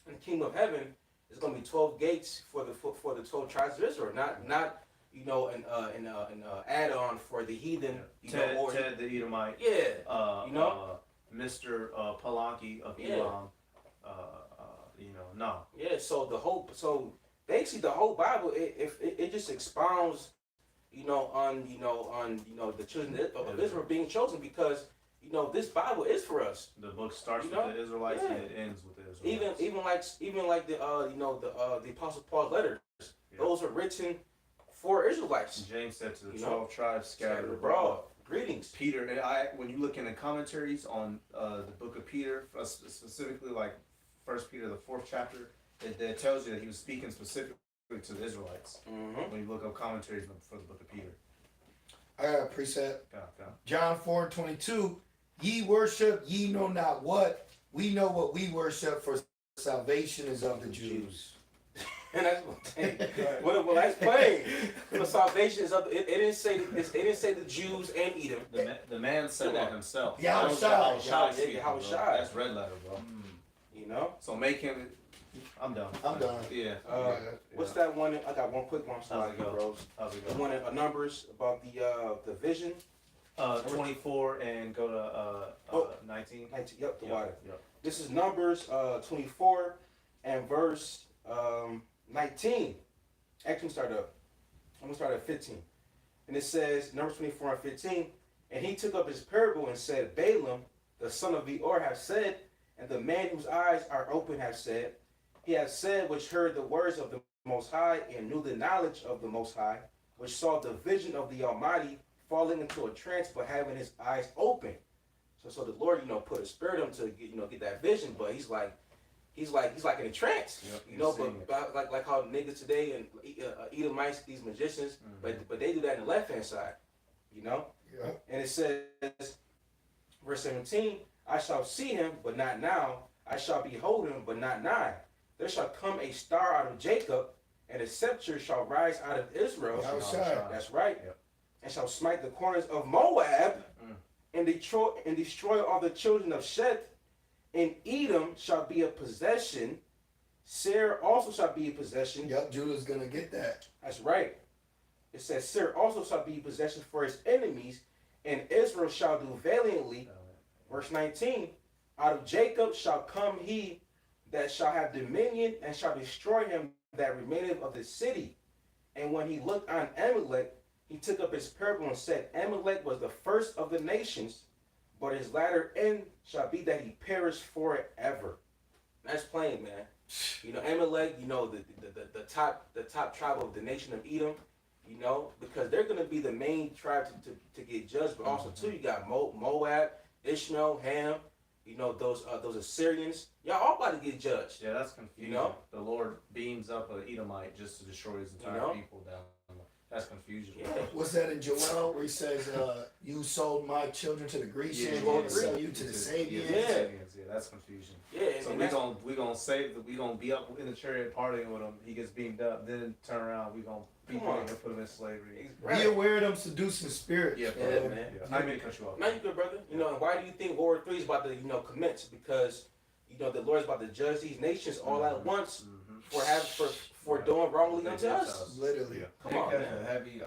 Speaker 3: in the kingdom of heaven, there's going to be 12 gates for the 12 tribes of Israel, not an add-on for the heathen.
Speaker 1: Ted the Edomite.
Speaker 3: Yeah.
Speaker 1: Mr. Palanki of
Speaker 3: Yeah.
Speaker 1: Elam. No.
Speaker 3: Yeah. So basically the whole Bible it just expounds, on the children of Israel being chosen, because this Bible is for us.
Speaker 1: The book starts with the Israelites and it ends with the Israelites.
Speaker 3: Even like the Apostle Paul's letters, those are written for Israelites.
Speaker 1: James said to the 12 tribes scattered abroad.
Speaker 3: abroad. Greetings.
Speaker 1: Peter, and when you look in the commentaries on the book of Peter, specifically like 1 Peter, the 4th chapter, it tells you that he was speaking specifically to the Israelites.
Speaker 3: Mm-hmm.
Speaker 1: When you look up commentaries for the book of Peter.
Speaker 2: I got a precept.
Speaker 1: Go.
Speaker 2: John 4:22. Ye worship, ye know not what. We know what we worship, for salvation is of the Jews.
Speaker 3: And that's well, that's plain. The salvation is of it didn't say the Jews and Edom.
Speaker 1: The man said that himself.
Speaker 2: Yahushua.
Speaker 3: Yahushua.
Speaker 1: That's red letter, bro. So make him. I'm done. Yeah.
Speaker 3: What's that one? I got one quick one.
Speaker 1: How's it go?
Speaker 3: Bros. The one in Numbers about the vision.
Speaker 1: 24 and go to 19.
Speaker 3: 19. Yep, the water.
Speaker 1: Yep.
Speaker 3: This is Numbers 24 and verse 19. Actually, I'm gonna start at 15. And it says, Numbers 24 and 15, "And he took up his parable and said, Balaam, the son of Beor, hath said, and the man whose eyes are open hath said, he hath said, which heard the words of the Most High, and knew the knowledge of the Most High, which saw the vision of the Almighty, falling into a trance, but having his eyes open." So the Lord, put a spirit in him to get that vision, but he's like in a trance, but like how niggas today and Edomites, these magicians, but they do that in the left hand side,
Speaker 2: Yeah.
Speaker 3: And it says, verse 17, "I shall see him, but not now. I shall behold him, but not nigh. There shall come a star out of Jacob, and a scepter shall rise out of Israel." That's right.
Speaker 1: Yep.
Speaker 3: "And shall smite the corners of Moab, and destroy all the children of Sheth. And Edom shall be a possession. Seir also shall be a possession."
Speaker 2: Yep, Judah's gonna get that.
Speaker 3: That's right. It says, "Seir also shall be a possession for his enemies, and Israel shall do valiantly." Verse 19, "Out of Jacob shall come he that shall have dominion, and shall destroy him that remaineth of the city. And when he looked on Amalek,
Speaker 5: he took up his parable and said, Amalek was the first of the nations, but his latter end shall be that he perish forever. That's plain, man. You know, Amalek, you know, the top tribe of the nation of Edom, you know, because they're going to be the main tribe to get judged, but also too, you got Moab, Ishmael, Ham, you know, those Assyrians, y'all all about to get judged.
Speaker 1: Yeah, that's confusing.
Speaker 5: You know?
Speaker 1: The Lord beams up an Edomite just to destroy his entire people down. That's confusion.
Speaker 5: Yeah.
Speaker 2: What's that in Joel where he says, "You sold my children to the Grecians,
Speaker 1: Yeah,
Speaker 2: Lord, sell you to the Sabians"?
Speaker 1: Yeah, that's confusion.
Speaker 5: Yeah,
Speaker 1: So
Speaker 5: and
Speaker 1: we gonna save that. We gonna be up in the chariot partying with him. He gets beamed up. Then turn around. We gonna beat him and put him in slavery.
Speaker 5: Right.
Speaker 2: Be aware of them seducing spirits.
Speaker 1: Yeah,
Speaker 5: Yeah,
Speaker 1: bro.
Speaker 5: man.
Speaker 1: Yeah. I didn't mean to cut you off.
Speaker 5: Now you good, brother. You know, and why do you think World War III is about to, you know, commence? Because, you know, the Lord is about to judge these nations all at once for doing wrongly unto us.
Speaker 2: Literally.
Speaker 1: Yeah.
Speaker 5: Come on,
Speaker 4: That's
Speaker 5: man.
Speaker 4: a heavy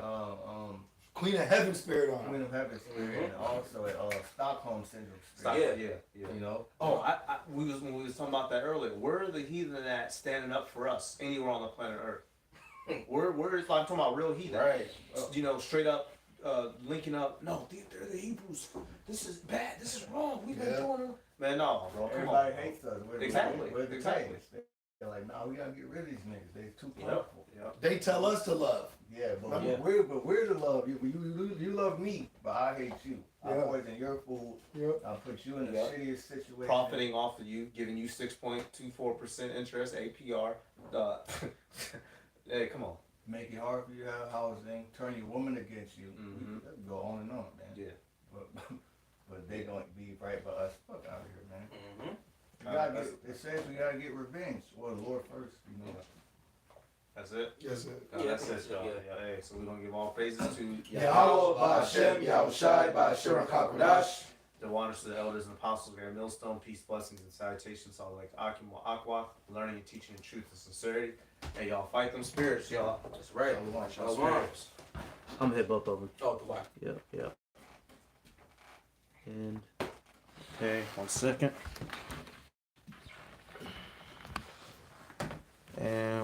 Speaker 2: Queen of Heaven spirit on
Speaker 4: Queen
Speaker 2: them.
Speaker 4: of Heaven spirit, and also a Stockholm syndrome
Speaker 1: Stop.
Speaker 4: spirit.
Speaker 1: Yeah.
Speaker 4: You know.
Speaker 1: Oh, when we was talking about that earlier. Where are the heathen at standing up for us anywhere on the planet Earth? Where is I'm talking about real heathen?
Speaker 5: Right.
Speaker 1: You know, straight up linking up. No, they're the Hebrews. This is bad. This is wrong. We've been doing it. Man, no, bro. Come
Speaker 4: Everybody
Speaker 1: on.
Speaker 4: hates us.
Speaker 1: Exactly.
Speaker 4: We're the
Speaker 1: Exactly.
Speaker 4: Titans. They're like, nah, we gotta get rid of these niggas. They're too
Speaker 1: Yep.
Speaker 4: powerful.
Speaker 1: Yep.
Speaker 2: They tell us to love.
Speaker 4: Yeah, but
Speaker 5: Yeah.
Speaker 4: we're the love. You love me, but I hate you. I
Speaker 2: Yeah.
Speaker 4: poison your food.
Speaker 2: Yep.
Speaker 4: I put you in the
Speaker 5: Yeah.
Speaker 4: shittiest situation.
Speaker 1: Profiting off of you, giving you 6.24% interest APR. Hey, come on.
Speaker 4: Make it hard for you to have housing. Turn your woman against you.
Speaker 1: Mhm.
Speaker 4: We could go on and on, man.
Speaker 1: Yeah.
Speaker 4: But they gonna be right by us. Fuck out of here, man.
Speaker 5: Mm-hmm.
Speaker 4: We gotta get, it says we gotta get revenge. Well, the Lord first, you know.
Speaker 1: That's it.
Speaker 2: Yes, sir.
Speaker 1: That's it, y'all. Yeah. Hey, so we're gonna give all praises to
Speaker 2: Yahweh, Ba'Shem, Yahushai, Ba'Asher, and Kakodash.
Speaker 1: the honors to the elders and apostles, Grand Millstone, peace, blessings, and salutations. All like Akim wa Aqua, learning and teaching in truth and sincerity. Hey, y'all, fight them spirits, y'all.
Speaker 5: That's right.
Speaker 1: Shalom.
Speaker 6: I'm gonna hit both of them.
Speaker 5: Oh, the why?
Speaker 6: Yep. And okay, 1 second. And